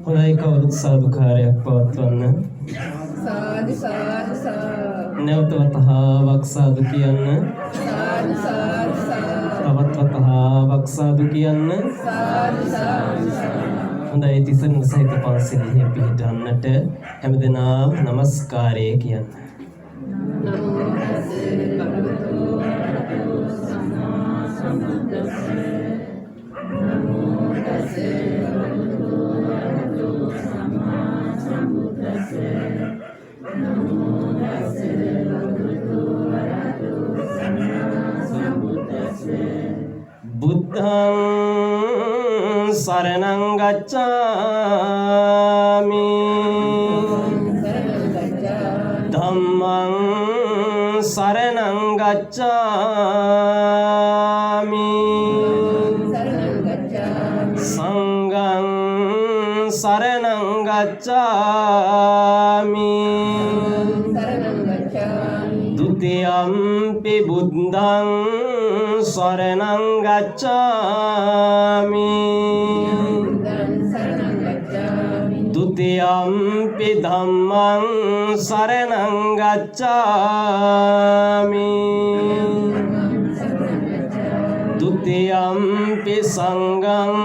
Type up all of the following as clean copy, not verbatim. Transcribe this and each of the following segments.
හොඳයි කවුරුත් සාදුකාරයක් පවත්වන්න. සාදු සාදු සාදු. නැවත වතාවක් සාදු කියන්න. සාදු සාදු සාදු. තවත් වතාවක් සාදු කියන්න. සාදු සාදු සාදු. හොඳයි තිසරණ සහිත පන්සලෙහි පිහිටන්නට හැමදෙනාම নমස්කාරය කියන්න. නමෝ තස්සේ භගවතු වරහතු සම්මා සම්බුද්දස්සේ. නමෝ තස්සේ භගවතු වරහතු සම්මා සම්බුද්දස්සේ. නමෝ තස්සේ භගවතු වරහතු සම්මා සම්බුද්දස්සේ. බුද්ධං සරණං ගච්ඡාමි. ධම්මං සරණං ගච්ඡාමි. සංඝං සරණං ගච්ඡාමි. ဒုတိယံ පි බුද්ධං සරණං ගච්ඡාමි. ဒုတိယံ පි ධම්මං සරණං ගච්ඡාමි. ဒုတိယံ පි සංඝං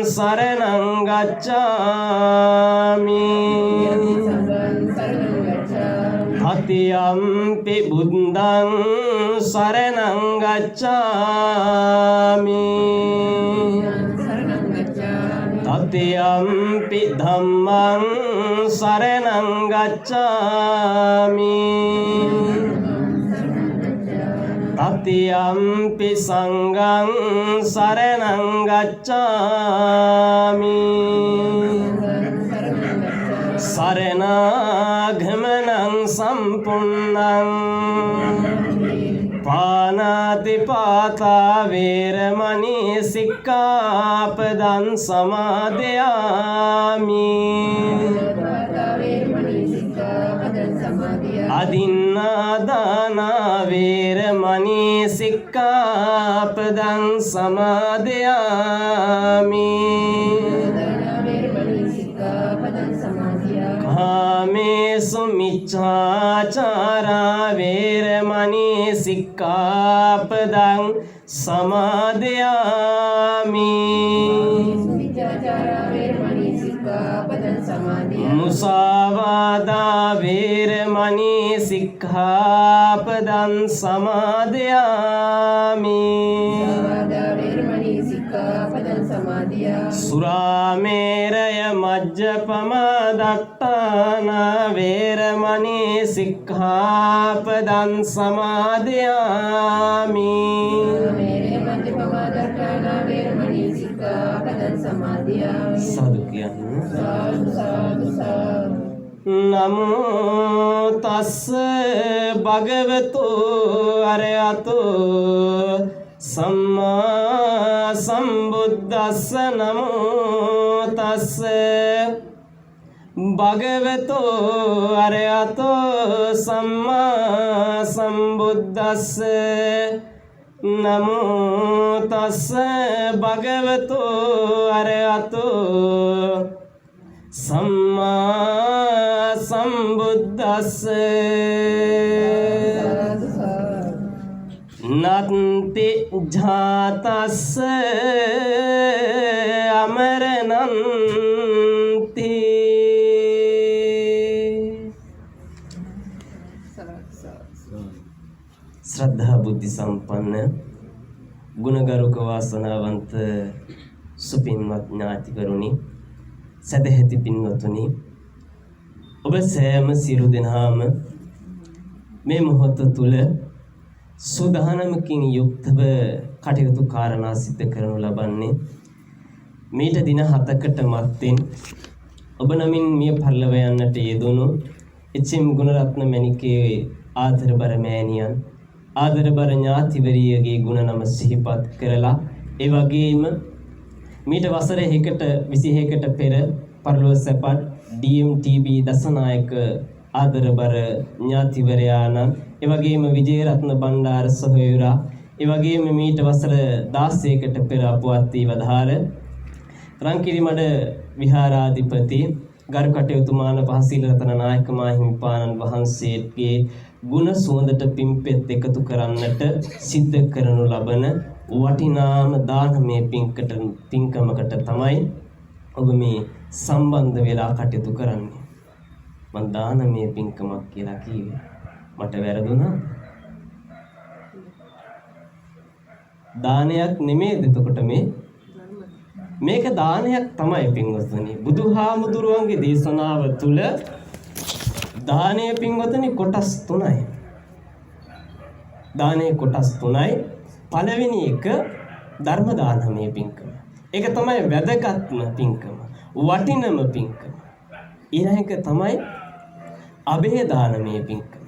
සරණං ගච්ඡාමි. တတိယံ පි බුද්ධං සරණං ගච්ඡාමි. တတိယံ පි ධම්මං සරණං ගච්ඡාමි. တတိယံ පි සංඝං සරණං ගච්ඡාමි. සරණාගමනං සම්පුන්නං පාණාතිපාතා වේරමණී සික්ඛාපදං සමාදියාමි. අදින්නාදානා වේරමණී සික්ඛාපදං සමාදියාමි. කාමේසු මිච්ඡාචාරා වේරමණී සික්ඛාපදං සමාදියාමි. මුසාවාදා වේරමණී සික්ඛාපදං සමාදියාමි. සුරාමේරය මජ්ජපමා දට්ඨානා වේරමණී සික්ඛාපදං සමාදියාමි. සාදු කියන්න. නමෝ තස්ස භගවතු අරහතෝ සම්මා සම්බුද්දස්ස. නමෝ තස්ස භගවතු අරහතෝ සම්මා සම්බුද්දස්ස. නමෝ තස්ස භගවතු අරහතෝ සම්මා සම්බුද්දස්ස. නත්ති ජාතස්ස අමරණන්ති. ශ්‍රද්ධා බුද්ධ සම්පන්න ගුණගරුක වාසනාවන්ත සුපින්වත් ඥාතිවරුනි, සදැහැති පින්වතුනි, ඔබ සෑම සියලු දෙනාම මේ මොහොත තුල සුදානමකින් යුක්තව කටයුතු කාරණා සිදු කරනු ලබන්නේ මීට දින 7කට මත්තෙන් ඔබ නමින් මිය පරලව යන්නට යෙදුණු එච්.එම්. ගුණරත්න මැණිකේ ආදරබර මෑණියන් ආදරබර ඥාතිවරියගේ ගුණ නම සිහිපත් කරලා ඒ වගේම මීට වසර 21කට පෙර පරලොව සැපත් DMTB දසනායක ආදරබර ඥාතිවරයාණන් ඒ වගේම විජේරත්න බණ්ඩාර සොහොයුරා ඒ වගේම මීට වසර 16කට පෙර අපවත් වී වදාළ රංකිරිමඩ විහාරාධිපති ගරු කටයුතු මාන පහසීල රතන නායක මාහිමිපාණන් වහන්සේගේ ගුණ සුවඳට පිම්පෙත් එකතු කරන්නට සිද්ධ කරනු ලබන වටිනාම දානමය පින්කමකට තමයි ඔබ මේ සම්බන්ධ වෙලා කටයුතු කරන්නේ. මම දානමය පින්කමක් කියලා කිව්වේ. මට වැරදුනා. දානයක් නෙමෙයිද එතකොට මේක දානයක් තමයි පින්වත්නි. බුදුහාමුදුරුවන්ගේ දේශනාව තුළ දානය පින්වත්නි කොටස් 3යි. දානයේ කොටස් 3යි. පළවෙනි එක ධර්ම දානමය පින්කම. ඒක තමයි වැදගත්ම පින්කම. වටිනම පින්කම. ඊළඟ එක තමයි අභය දානමය පින්කම.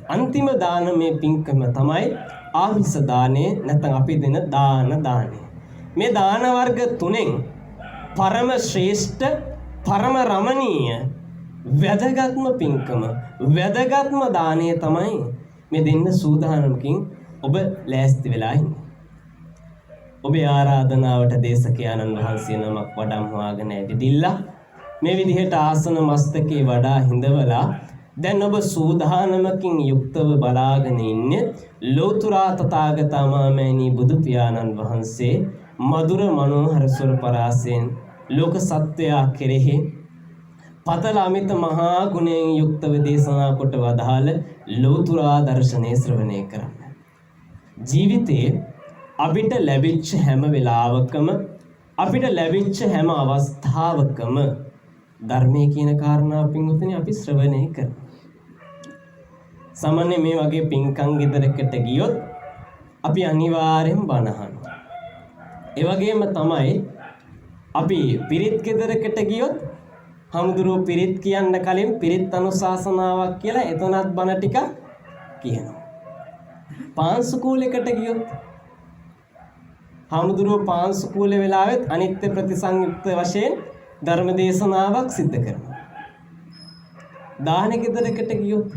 අන්තිම දානමය පින්කම තමයි ආමිස දානේ නැත්නම් අපි දෙන දානේ. මේ දාන වර්ග තුනෙන් පරම ශ්‍රේෂ්ඨ පරම රමණීය වැදගත්ම පින්කම වැදගත්ම දානය තමයි මේ දෙන්න සූදානමකින් ඔබ ලෑස්ති වෙලා ඉන්නේ. ඔබේ ආරාධනාවට දේශකයන්න් වහන්සේ නමක් වඩම් හොයාගෙන ඇවිදිලා මේ විදිහට ආසන මස්තකේ වඩා හිඳවලා දැන් ඔබ සූදානමකින් යුක්තව බලාගෙන ඉන්නේ ලෝතුරා තථාගතමහණෙනි බුදු පියාණන් වහන්සේ මధుර මනෝහර සුර පරාසයෙන් ලෝක සත්වයා කෙරෙහි පතල අමිත මහා ගුණයෙන් යුක්තව දේශනා කොට වදාළ ලෝතුරා දර්ශනේ ශ්‍රවණය කරන්න. ජීවිතේ අපිට ලැබිච්ච හැම වෙලාවකම අපිට ලැබිච්ච හැම අවස්ථාවකම ධර්මයේ කියන කාරණා පින්වතුනි අපි ශ්‍රවණය කරනවා. සාමාන්‍ය මේ වගේ පින්කම් ගෙදරකට ගියොත් අපි අනිවාර්යෙන් බණ අහනවා. ඒ වගේම තමයි අපි පිරිත් ගෙදරකට ගියොත් හමුදුරුවෝ පිරිත් කියන්න කලින් පිරිත් අනුශාසනාවක් කියලා එතනත් බණ ටික කියනවා. පාන්සුකූලයකට ගියොත් හමුදුරුවෝ පාන්සුකූල වෙලාවෙත් අනිත්‍ය ප්‍රතිසංයුක්ත වශයෙන් ධර්ම දේශනාවක් සිද්ධ කරනවා. දාන ගෙදරකට ගියොත්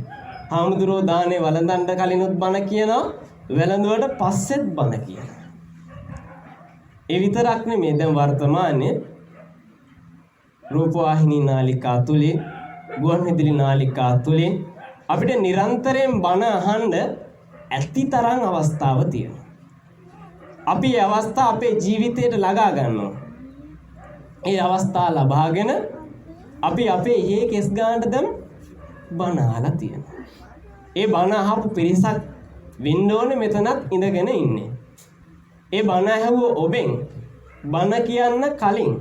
හමුදුරුවෝ දානේ වළඳන්න කලිනුත් බණ කියනවා, වැළඳුවට පස්සෙත් බණ කියනවා. ඒ විතරක් නෙමෙයි දැන් වර්තමානයේ රූපවාහිනී නාලිකා තුලින් ගුවන්විදුලි නාලිකා තුලින් අපිට නිරන්තරයෙන් බණ අහන්න ඇති තරම් අවස්ථාව තියෙනවා. අපි මේ අවස්ථා අපේ ජීවිතයට ළඟා ගන්නවා. ඒ අවස්ථා ලබාගෙන අපි අපේ හේ කෙස් ගන්නට දැන් බණ අහලා තියෙනවා. ඒ බණ අහපු පිරිසක් වෙන්න ඕනේ මෙතනත් ඉඳගෙන ඉන්නේ. ඒ බණ ඇහුව ඔබෙන් බණ කියන්න කලින්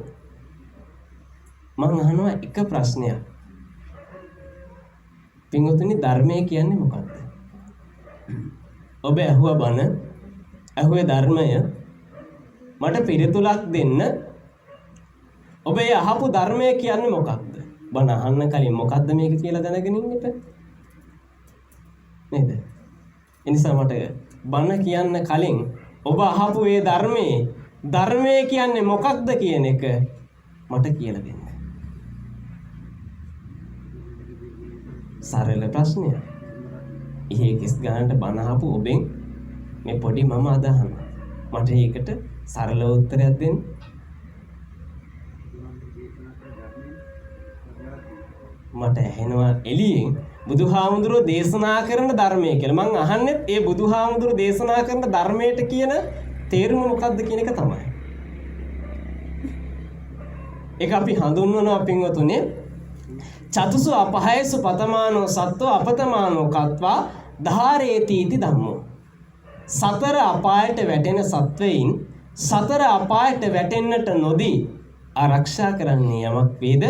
මම අහනවා එක ප්‍රශ්නයක්. පින්වතුනි ධර්මය කියන්නේ මොකක්ද? ඔබ ඇහුව බණ ඇහුවේ ධර්මය මට පිළිතුරක් දෙන්න. ඔබ ඒ අහපු ධර්මය කියන්නේ මොකක්ද? බණ අහන්න කලින් මොකක්ද මේක කියලා දැනගෙන ඉන්න එපා. නේද? එනිසා මට බණ කියන්න කලින් ඔබ අහපු ඒ ධර්මය කියන්නේ මොකක්ද කියන එක මට කියලා දෙන්න. සරල ප්‍රශ්නයක්. ඉහි කිස් ගන්නට බණ අහපු ඔබෙන් මේ පොඩි මම අදහනවා. මට ඒකට සරල උත්තරයක් දෙන්න. මට ඇහෙනවා එළියෙන් බුදුහාමුදුරුවෝ දේශනා කරන ධර්මය කියලා. මං අහන්නේ ඒ බුදුහාමුදුරුවෝ දේශනා කරන ධර්මයට කියන තේරුම මොකක්ද කියන එක තමයි. ඒක අපි හඳුන්වනවා පින්වතුනි චතුසු අපහයසු පතමානෝ සත්ව අපතමානෝ කତ୍වා ධාරේති इति ධම්මෝ. සතර අපායට වැටෙන සත්වයින් සතර අපායට වැටෙන්නට නොදී ආරක්ෂා කරන්නේ යමක් වේද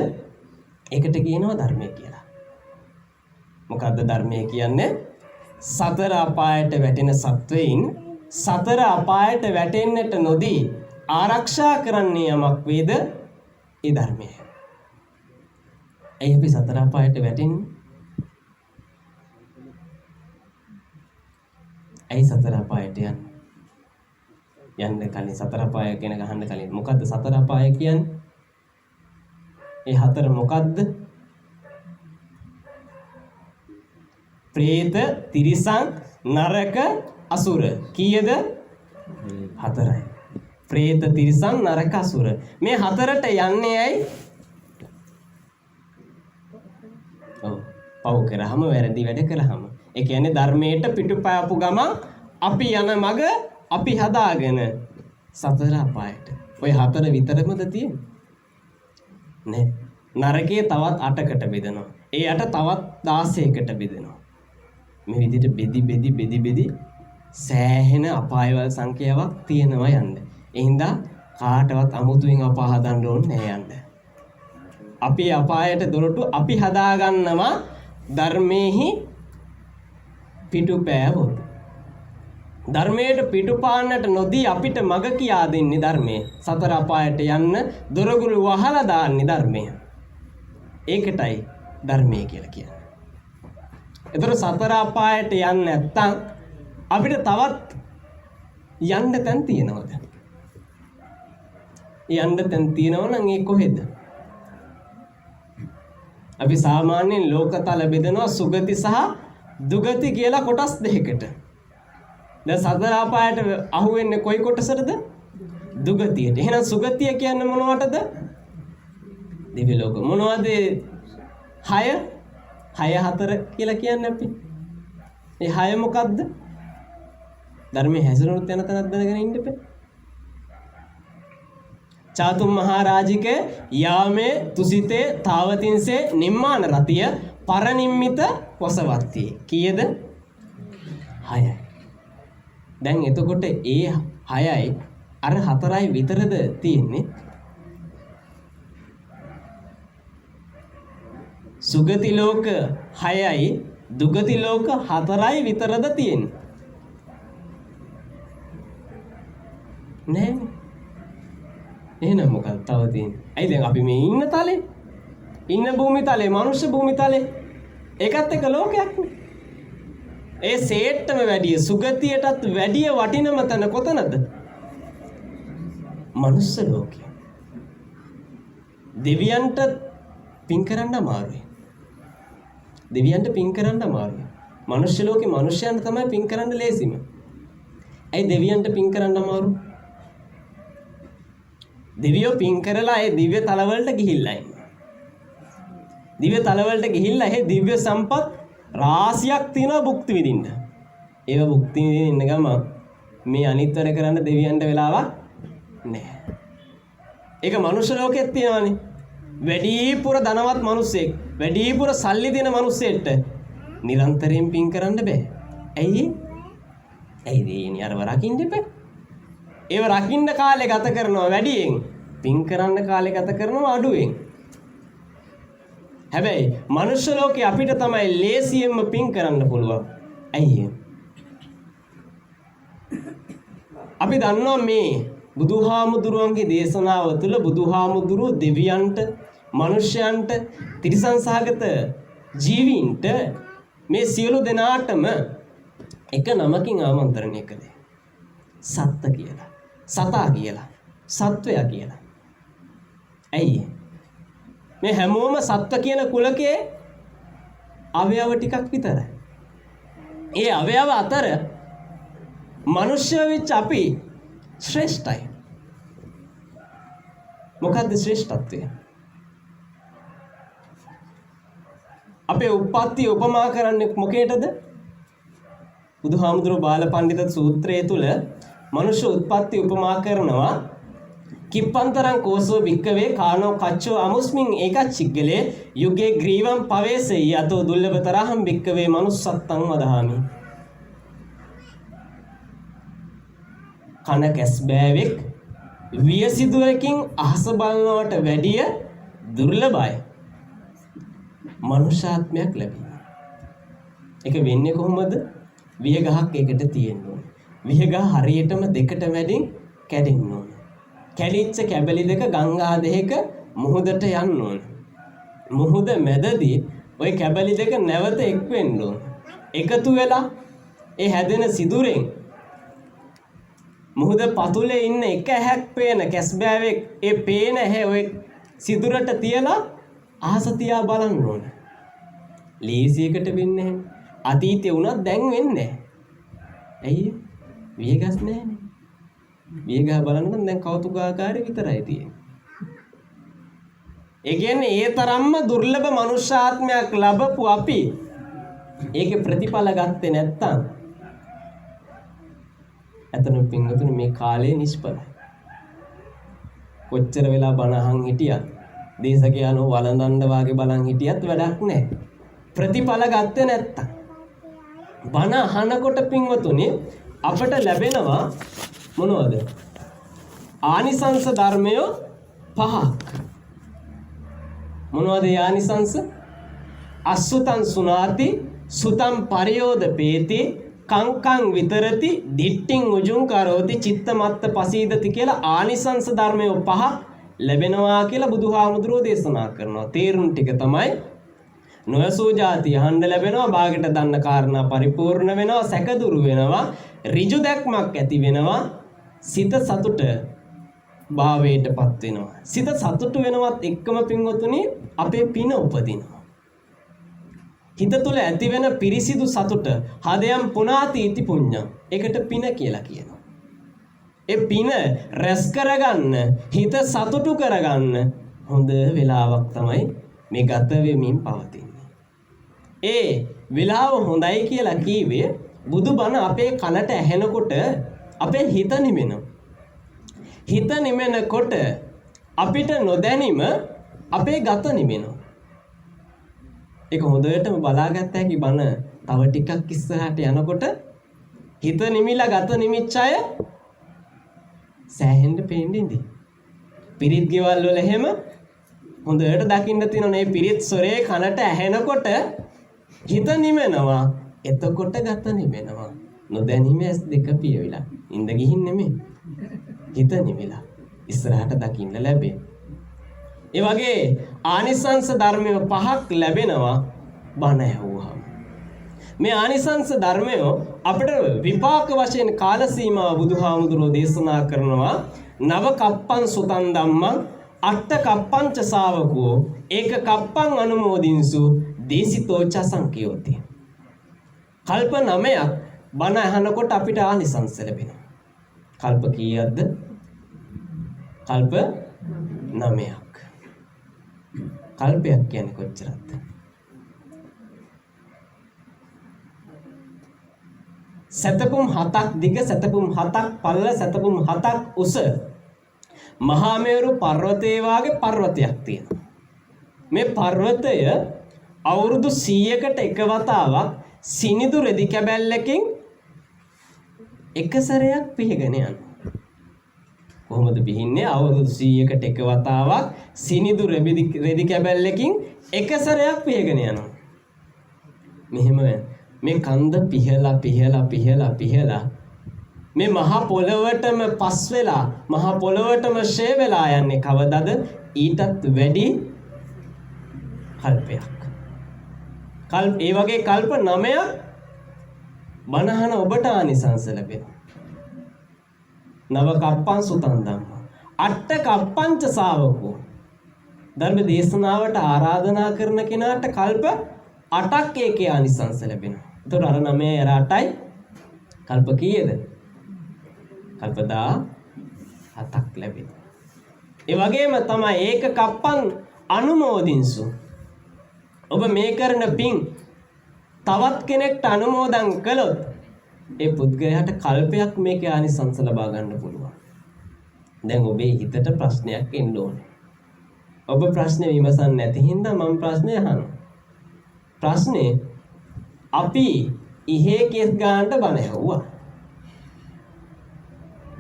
ඒකට කියනවා ධර්මය කියලා. මොකද්ද ධර්මය කියන්නේ? සතර අපායට වැටෙන සත්වයින් සතර අපායට වැටෙන්නට නොදී ආරක්ෂා කරන්නේ යමක් වේද ඒ ධර්මය. ඇයි අපි සතර අපායට වැටෙන්නේ? ඇයි සතර අපායට යන්න කලින් සතර අපාය ගැන ගහන්න කලින් මොකද්ද සතර අපාය කියන්නේ? ඒ හතර මොකද්ද? ප්‍රේත, තිරිසන්, නරක, අසුර. කීයද? හතරයි. പ്രേත තිරිසන් නරක අසුර. මේ හතරට යන්නේ ඇයි? ඔව්. පව් කරාම වැරදි වැඩ කරාම. ඒ කියන්නේ ධර්මයට පිටුපෑපු ගමන් අපි යන මග අපි හදාගෙන සතර අපායට. ඔය හතර විතරමද තියෙන්නේ? නෑ. නරකයේ තවත් 8කට බෙදෙනවා. ඒ 8 තවත් 16කට බෙදෙනවා. මේ විදිහට බෙදි සෑහෙන අපායවල සංඛ්‍යාවක් තියෙනවා යන්න. ඒ හින්දා කාටවත් අමුතුවෙන් අපා හදන්න ඕනේ නෑ යන්න. අපි අපායට දොරටු අපි හදාගන්නවා ධර්මයේහි පිටුපෑවොත්. ධර්මයට පිටුපාන්නට නොදී අපිට මඟ කියා දෙන්නේ ධර්මය. සතර අපායට යන්න දොරගුළු වහලා දාන්නේ ධර්මය. ඒකටයි ධර්මය කියලා කියන්නේ. ඒතර සතර අපායට යන්න නැත්තම් අපිට තවත් යන්න තැන් තියෙනවද? යන්න තැන් තියෙනව නම් ඒ කොහෙද? අපි සාමාන්‍යයෙන් ලෝකතල බෙදනවා සුගති සහ දුගති කියලා කොටස් දෙකකට. දැන් සතර අපායට අහුවෙන්නේ කොයි කොටසටද? දුගතියට. එහෙනම් සුගතිය කියන්නේ මොනවටද? දිව්‍ය ලෝක. මොනවද 6 4 කියලා කියන්නේ අපි. මේ 6 මොකද්ද? ධර්මයේ හැසිරුණුත් යන තැනක් දැනගෙන ඉන්න එපා. චාතුම් මහරජිකේ යාමේ තුසිතේ තාවතින්සේ නිම්මාන රතිය පරනිම්මිත වසවත්ති. කීයද? 6යි. දැන් එතකොට ඒ 6යි අර 4යි විතරද තියෙන්නේ? සුගති ලෝක 6යි දුගති ලෝක 4යි විතරද තියෙන්නේ? නෑ. එහෙනම් මොකක්ද තව තියෙන්නේ? ඇයි දැන් අපි මේ ඉන්න තලේ? ඉන්න භූමි තලේ, මනුෂ්‍ය භූමි තලේ ඒකත් එක ලෝකයක් නේ. ඒ සේට්ටම වැඩිය සුගතියටත් වැඩිය වටිනම තැන කොතනද? මනුෂ්‍ය ලෝකය. දෙවියන්ට පින් කරන්න අමාරුයි. දෙවියන්ට පින් කරන්න අමාරුයි. මනුෂ්‍ය ලෝකේ මනුෂ්‍යයන්ට තමයි පින් කරන්න ලේසිම. ඇයි දෙවියන්ට පින් කරන්න අමාරු? දෙවියෝ පින් කරලා ඒ දිව්‍ය තලවලට ගිහිල්ලා ඉන්නේ. දිව්‍ය තලවලට ගිහිල්ලා ඒ දිව්‍ය සම්පත් රාශියක් තියෙනවා භුක්ති විඳින්න. ඒව භුක්ති විඳින්න ගම මේ අනිත්වර කරන්න දෙවියන්ට වෙලාවක් නැහැ. ඒක මනුෂ්‍ය ලෝකෙත් තියෙනවානේ. වැඩිපුර ධනවත් මිනිස්සෙක්, වැඩිපුර සල්ලි දෙන මිනිස්සෙට නිරන්තරයෙන් පින් කරන්න බෑ. ඇයි? ඇයි දෙන්නේ අරව රකින්න එපා. ඒව රකින්න කාලේ ගත කරනවා වැඩියෙන්, පින් කරන්න කාලේ ගත කරනවා අඩුවෙන්. හැබැයි මනුෂ්‍ය ලෝකේ අපිට තමයි ලේසියෙන්ම පින් කරන්න පුළුවන්. ඇයි? අපි දන්නවා මේ බුදුහාමුදුරුවන්ගේ දේශනාව තුළ බුදුහාමුදුරුවෝ දෙවියන්ට, මනුෂ්‍යයන්ට, තිරිසන් සහගත ජීවීන්ට මේ සියලු දෙනාටම එක නමකින් ආමන්ත්‍රණය කළේ. සත්ත්‍ය කියලා, සතා කියලා, සත්වයා කියලා. ඇයි? මේ හැමෝම සත්ත්ව කියන කුලකයේ අවයව ටිකක් විතරයි. ඒ අවයව අතර මනුෂ්‍ය වෙච්ච අපි ශ්‍රේෂ්ඨයි. මොකද්ද ශ්‍රේෂ්ඨත්වය? අපේ උප්පත්ති උපමා කරන්නේ මොකේටද? බුදුහාමුදුරුවෝ බාලපඬිත සූත්‍රයේ තුල මනුෂ්‍ය උත්පත්ති උපමා කරනවා. කිප්පන්තරං කෝසෝ භික්කවේ කානෝ කච්චෝ අමුස්මින් ඒකච්චිග්ගලේ යුගේ ග්‍රීවම් පවේසෙයි යතෝ දුර්ලභතරහම් භික්කවේ මනුස්සත්තං වදහාමි. කන කැස් බෑවෙක් වියසිදුවකින් අහස බලනවට වැඩිය දුර්ලභයි මනුෂ්‍යාත්මයක් ලැබෙන්නේ. ඒක වෙන්නේ කොහොමද? විය ගහක් එකට තියෙන්න ඕනේ. විය ගහ හරියටම දෙකට වැඩින් කැඩෙන්න ඕනේ. කැඩිච්ච කැබලි දෙක ගංගා දෙක මුහුදට යන්න ඕනේ. මුහුද මැදදී ওই කැබලි දෙක නැවත එක් වෙන්න ඕනේ. එකතු වෙලා ඒ හැදෙන සිදුරෙන් මුහුද පතුලේ ඉන්න එක ඇහැක් පේන කැස්බෑවෙක් ඒ පේන ඇහැ ওই සිදුරට තියලා අහස තියා බලන්න ඕන. ලීසියකට වෙන්නේ නැහැ. අතීතේ වුණත් දැන් වෙන්නේ නැහැ. ඇයි? වියගස් නැහැනේ. බිය ගහ බලන්න නම් දැන් කෞතුකාකාරී විතරයි තියෙන්නේ. ඒ කියන්නේ ඒ තරම්ම දුර්ලභ මනුෂ්‍යාත්මයක් ලැබපු අපි ඒකේ ප්‍රතිඵල ගත්තේ නැත්තම් අතන පින්වතුනි මේ කාලේ නිෂ්ඵලයි. කොච්චර වෙලා බණ අහන් හිටියත් දේශකයන්ව වළඳන්න වාගේ බලන් හිටියත් වැඩක් නැහැ. ප්‍රතිඵල ගත්තේ නැත්තම් බණ අහනකොට පින්වතුනි අපට ලැබෙනවා මොනවද? ආනිසංස ධර්මය 5ක්. මොනවද ආනිසංස? අසුතං සුනාති සුතං පරියෝදපේති කංකං විතරති දිට්ඨින් උජුං කරෝති චිත්තමත්ත පසීදති කියලා ආනිසංස ධර්මය 5ක් ලැබෙනවා කියලා බුදුහාමුදුරුවෝ දේශනා කරනවා. තේරුම් ටික තමයි නොයසූ જાති අහන්න ලැබෙනවා, භාගයට දන්න කාරණා පරිපූර්ණ වෙනවා, සැක දුරු වෙනවා, ඍජු දැක්මක් ඇති වෙනවා, සිත සතුට භාවයටපත් වෙනවා. සිත සතුට වෙනවත් එක්කම පින්වතුනි අපේ පින උපදිනවා. හිත තුළ ඇති වෙන පිරිසිදු සතුට හදයන් පුනාති ඉති පුඤ්ඤං. ඒකට පින කියලා කියනවා. ඒ පින රැස් කරගන්න, හිත සතුටු කරගන්න හොඳ වෙලාවක් තමයි මේ ගත වෙමින් පවතින්නේ. ඒ වෙලාව හොඳයි කියලා කීවේ බුදුබණ අපේ කනට ඇහෙනකොට අපේ හිත නිවෙනවා. හිත නිවෙනකොට අපිට නොදැනීම අපේ ගත නිවෙනවා. ඒක හොඳටම බලාගත්ත හැකි බණ තව ටිකක් ඉස්සරහට යනකොට හිත නිමිලා ගත නිමිච්ච අය සෑහෙන්න පේන්නේ. පිරිත් ගෙවල් වල එහෙම හොඳට දකින්න තියෙනවා මේ පිරිත් සොරේ කනට ඇහෙනකොට හිත නිවෙනවා. එතකොට ගත නිවෙනවා. නොදැනීම ඇස් දෙක පියවිලා. ඉඳ ගිහින් නෙමෙයි. හිත නිවිලා ඉස්සරහට දකින්න ලැබේ. ඒ වගේ ආනිසංස ධර්මය 5ක් ලැබෙනවා බණ ඇහුවාම. මේ ආනිසංස ධර්මය අපිට විපාක වශයෙන් කාල සීමාව බුදුහාමුදුරෝ දේශනා කරනවා. නව කප්පං සුතං ධම්මං අට්ඨ කප්පංච ශාවකෝ ඒක කප්පං අනුමෝදින්සු දේසිතෝ ච සංකයෝති. කල්ප 9ක් බණ අහනකොට අපිට ආනිසංස ලැබෙනවා. කල්ප කීයක්ද? කල්ප 9ක්. කල්පයක් කියන්නේ කොච්චරද? සතපුම් 7ක් දිග, සතපුම් 7ක් පළල, සතපුම් 7ක් උස මහා මේරු පර්වතයේ වාගේ පර්වතයක් තියෙනවා. මේ පර්වතය අවුරුදු 100කට එක වතාවක් සිනිඳු රෙදි කැබැල්ලකින් එක සැරයක් පිහගෙන යනවා. කොහොමද පිහින්නේ? අවුරුදු 100කට එක වතාවක් සිනිඳු රෙදි කැබැල්ලකින් එක සැරයක් පිහගෙන යනවා. මෙහෙම මේ කන්ද පිහලා මේ මහා පොළවටම පස් වෙලා මහා පොළවටම ෂේ වෙලා යන්නේ කවදද? ඊටත් වැඩි කල්පයක්. ඒ වගේ කල්ප 9ක් බණහන ඔබට ආනිසංස ලැබෙනවා. නව කප්පං සුතං ධම්ම අට්ඨ කප්පංච ශාවකෝ ධර්ම දේශනාවට ආරාධනා කරන කෙනාට කල්ප 8ක් ඒකේ ආනිසංස ලැබෙනවා. ඒතකොට අර 9 අර 8යි කල්ප කීයද? කල්ප 17ක් ලැබෙනවා. ඒ වගේම තමයි ඒක කප්පං අනුමෝදින්සු. ඔබ මේ කරන පින් තවත් කෙනෙක්ට අනුමෝදන් කළොත් ඒ පුද්ගලයාට කල්පයක් මේකේ ආනිසංස ලබා ගන්න පුළුවන්. දැන් ඔබේ හිතට ප්‍රශ්නයක් එන්න ඕනේ. ඔබ ප්‍රශ්නේ විමසන්නේ නැති හින්දා මම ප්‍රශ්නේ අහනවා. ප්‍රශ්නේ අපි ඉහේ කෙස් ගන්නට බණ ඇහුවා.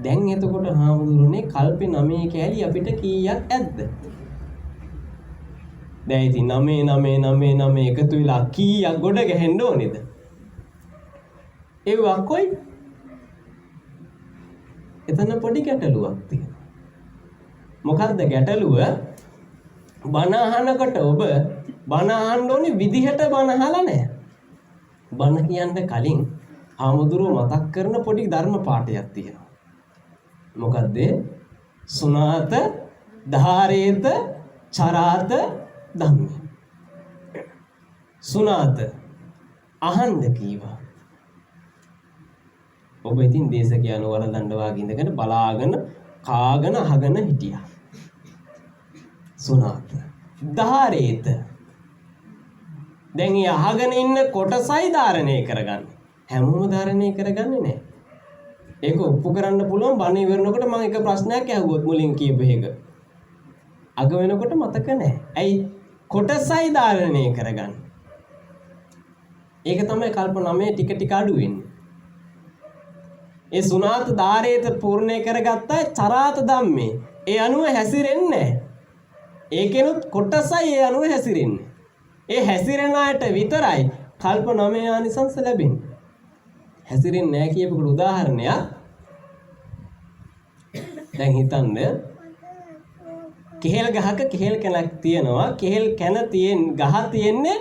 දැන් එතකොට හාමුදුරනේ කල්පේ 9 කෑලි අපිට කීයක් ඇද්ද? දැන් ඉතින් 9 එකතු වෙලා කීයක් ගොඩ ගැහෙන්න ඕනේද? ඒවා කොයි? එතන පොඩි ගැටලුවක් තියෙනවා. මොකද්ද ගැටලුව? බණ අහනකොට ඔබ බණ අහන්න ඕනේ විදිහට බණ අහලා නැහැ. බණ කියන්න කලින් හාමුදුරුවෝ මතක් කරන පොඩි ධර්ම පාඩයක් තියෙනවා. මොකද්ද? සුනාත ධාරේත චරාත ධම්ම. සුනාත අහන්න කීවා. ඔබ ඉතින් දේශකයන් වරදඬ වාගේ ඉඳගෙන බලාගෙන කාගෙන අහගෙන හිටියා. සුනාත ධාරේත දැන් ඊ අහගෙන ඉන්න කොටසයි ධාරණය කරගන්න. හැමෝම ධාරණය කරගන්නේ නැහැ. ඒක ඔප්පු කරන්න පුළුවන් බණ ඉවරනකොට මම එක ප්‍රශ්නයක් අහුවොත් මුලින් කියපු එක. අග වෙනකොට මතක නැහැ. ඇයි කොටසයි ධාරණය කරගන්න. ඒක තමයි කල්ප 9 ටික ටික අඩු වෙන්නේ. ඒ සුනාත ධාරේත පූර්ණේ කරගත්තා චරාත ධම්මේ. ඒ අනුව හැසිරෙන්නේ නැහැ. ඒකෙනුත් කොටසයි ඒ අනුව හැසිරෙන්නේ. ඒ හැසිරෙන අයට විතරයි කල්ප 9 ආනිසංස ලැබෙන්නේ. හැසිරෙන්නේ නැහැ කියපු උදාහරණයක්. දැන් හිතන්න කෙහෙල් ගහක කෙහෙල් කැලක් තියෙනවා. කෙහෙල් කැන ගහ තියෙන්නේ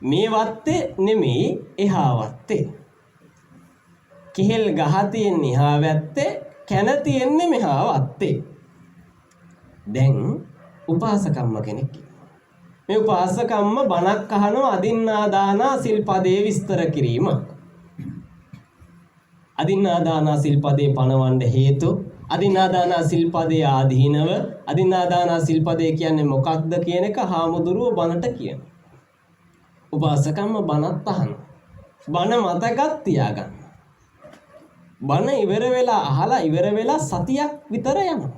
මේ වත්තේ නෙමෙයි එහා වත්තේ. කෙහෙල් ගහ තියෙන්නේ එහා වත්තේ කැන තියෙන්නේ මෙහා වත්තේ. දැන් උපාසකම්ම කෙනෙක් මේ උපාසකම්ම බණක් අහනවා අදින්නාදානා සිල්පදේ විස්තර කිරීම. අදින්නාදානා සිල්පදේ පණවන්න හේතු අදින්නාදානා සිල්පදේ ආදීනව අදින්නාදානා සිල්පදේ කියන්නේ මොකක්ද කියන එක හාමුදුරුව බණට කියන. උපාසකම්ම බණත් අහන. බණ මතකත් තියාගන්න. බණ ඉවර වෙලා අහලා ඉවර වෙලා සතියක් විතර යනවා.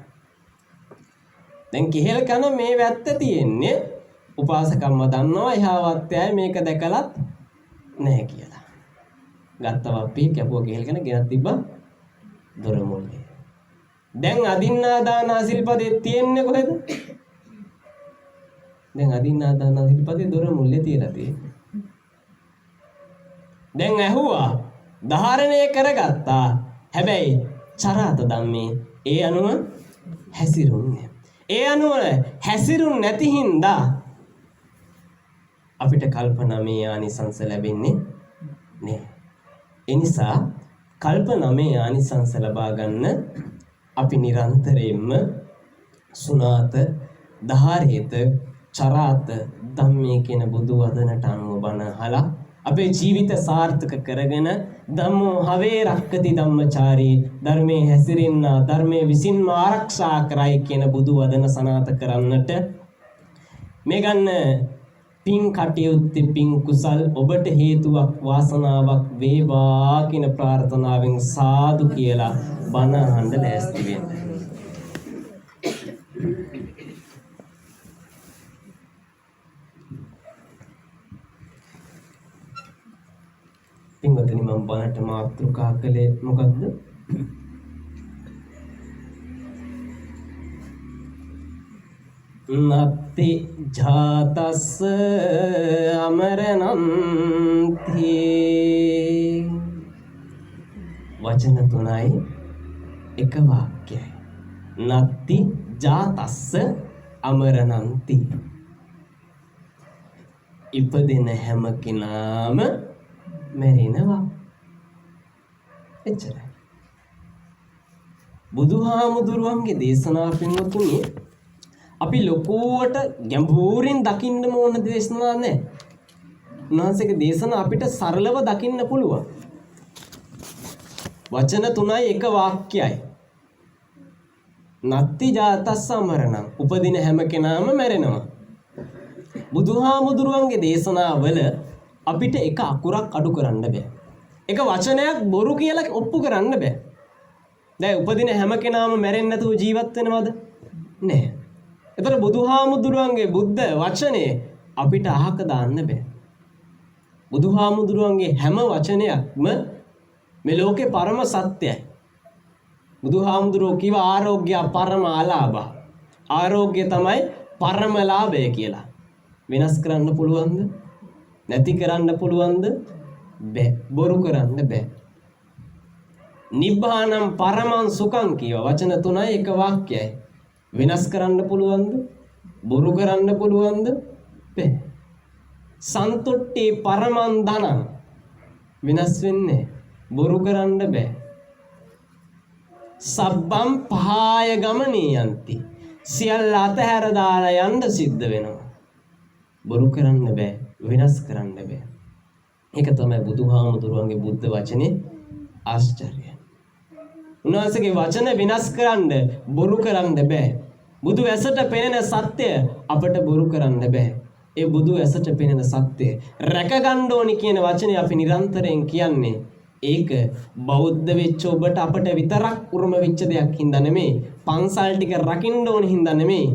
දැන් කෙහෙල් කන මේ වැත්ත තියෙන්නේ උපාසකම්ම දන්නවා එහා වත්තේ මේක දැකලත් නැහැ කියලා. ගත්තවප්පි කැපුව කෙහෙල් කන ගෙනත් තිබ්බා දොර මුල්ලේ. දැන් අදින්නාදානා සිල්පදේ තියෙන්නේ කොහෙද? දැන් අදින්නාදානා සිල්පදේ දොර මුල්ලේ තියලා තියෙන්නේ. දැන් ඇහුවා ධාරණය කරගත්තා. හැබැයි චරාත ධම්මේ ඒ අනුව හැසිරුන්නේ. ඒ අනුව හැසිරුන් නැති හින්දා අපිට කල්පනා මේ ආනිසංස ලැබෙන්නේ නැහැ. ඒ නිසා කල්පනා මේ ආනිසංස ලබා ගන්න අපි නිරන්තරයෙන්ම සුනාත ධාරේත චරාත ධම්මේ කියන බුදු වදනට අනුව බණ අහලා අපේ ජීවිත සාර්ථක කරගෙන ධම්මෝ හවේ රක්කති ධම්මචාරී ධර්මයේ හැසිරෙන්න ධර්මයේ විසින්ම ආරක්ෂා කරයි කියන බුදු වදන සනාත කරන්නට මේ ගන්න පින් කටයුත්තේ පින් කුසල් ඔබට හේතුවක් වාසනාවක් වේවා කියන ප්‍රාර්ථනාවෙන් සාදු කියලා බණ අහන්න ලෑස්ති වෙන්න. පින්වතුනි මම බණට මාතෘකා කළේ මොකක්ද? නත්ති ජාතස්ස අමරණන්ති. වචන තුනයි එක වාක්‍යයි. නත්ති ජාතස්ස අමරණන්ති. ඉපදෙන හැම කෙනාම මැරෙනවා. එච්චරයි. බුදුහාමුදුරුවන්ගේ දේශනා පින්වතුනි අපි ලොකුවට ගැඹුරින් දකින්න ඕන දේශනා නැහැ. උන්වහන්සේගේ දේශනා අපිට සරලව දකින්න පුළුවන්. වචන තුනයි එක වාක්‍යයි. නත්ති ජාතස්ස අමරණං. උපදින හැම කෙනාම මැරෙනවා. බුදුහාමුදුරුවන්ගේ දේශනාවල අපිට එක අකුරක් අඩු කරන්න බෑ. එක වචනයක් බොරු කියලා ඔප්පු කරන්න බෑ. දැන් උපදින හැම කෙනාම මැරෙන්නේ නැතුව ජීවත් වෙනවද? නෑ. ඒතර බුදුහාමුදුරුවන්ගේ බුද්ධ වචනේ අපිට අහක දාන්න බෑ. බුදුහාමුදුරුවන්ගේ හැම වචනයක්ම මේ ලෝකේ පරම සත්‍යයි. බුදුහාමුදුරුවෝ කිව්ව ආරෝග්‍ය පරම ආලාභ. ආරෝග්‍ය තමයි පරම ලාභය කියලා. වෙනස් කරන්න පුළුවන්ද? නැති කරන්න පුළුවන්ද? බෑ. බොරු කරන්න බෑ. නිබ්බානම් පරමං සුඛං කියව වචන තුනයි එක වාක්‍යයි. වෙනස් කරන්න පුළුවන්ද? බොරු කරන්න පුළුවන්ද? බෑ. සන්තුට්ටි පරමං ධනං වෙනස් වෙන්නේ බොරු කරන්න බෑ. සබ්බම් පහාය ගමනියන්ති සියල්ල අතහැර දාලා යන්න සිද්ධ වෙනවා. බොරු කරන්න බෑ, වෙනස් කරන්න බෑ. ඒක තමයි බුදුහාමුදුරුවන්ගේ බුද්ධ වචනේ ආශ්චර්යයි. උන්වහන්සේගේ වචන විනාශ කරන්න බොරු කරන්න බෑ. බුදු ඇසට පෙනෙන සත්‍ය අපට බොරු කරන්න බෑ. ඒ බුදු ඇසට පෙනෙන සත්‍ය රැක ගන්න ඕනි කියන වචනේ අපි නිරන්තරයෙන් කියන්නේ. ඒක බෞද්ධ වෙච්ච ඔබට අපට විතරක් උරුම වෙච්ච දෙයක් හින්දා නෙමෙයි. පන්සල් ටික රකින්න ඕන හින්දා නෙමෙයි.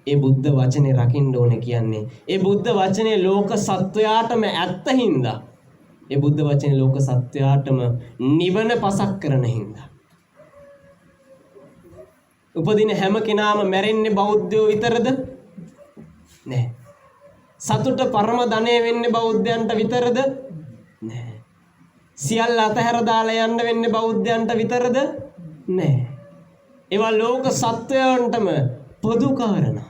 ඒ බුද්ධ වචනේ රකින්න ඕන කියන්නේ. ඒ බුද්ධ වචනේ ලෝක සත්වයාටම ඇත්ත හින්දා. ඒ බුද්ධ වචනේ ලෝක සත්වයාටම නිවන පසක් කරන හින්දා. උපදින හැම කෙනාම මැරෙන්නේ බෞද්ධයෝ විතරද? නෑ. සතුට පරම ධනය වෙන්නේ බෞද්ධයන්ට විතරද? නෑ. සියල්ල අතහැර දාලා යන්න වෙන්නේ බෞද්ධයන්ට විතරද? නෑ. ඒවා ලෝක සත්වයන්ටම පොදු කාරණා.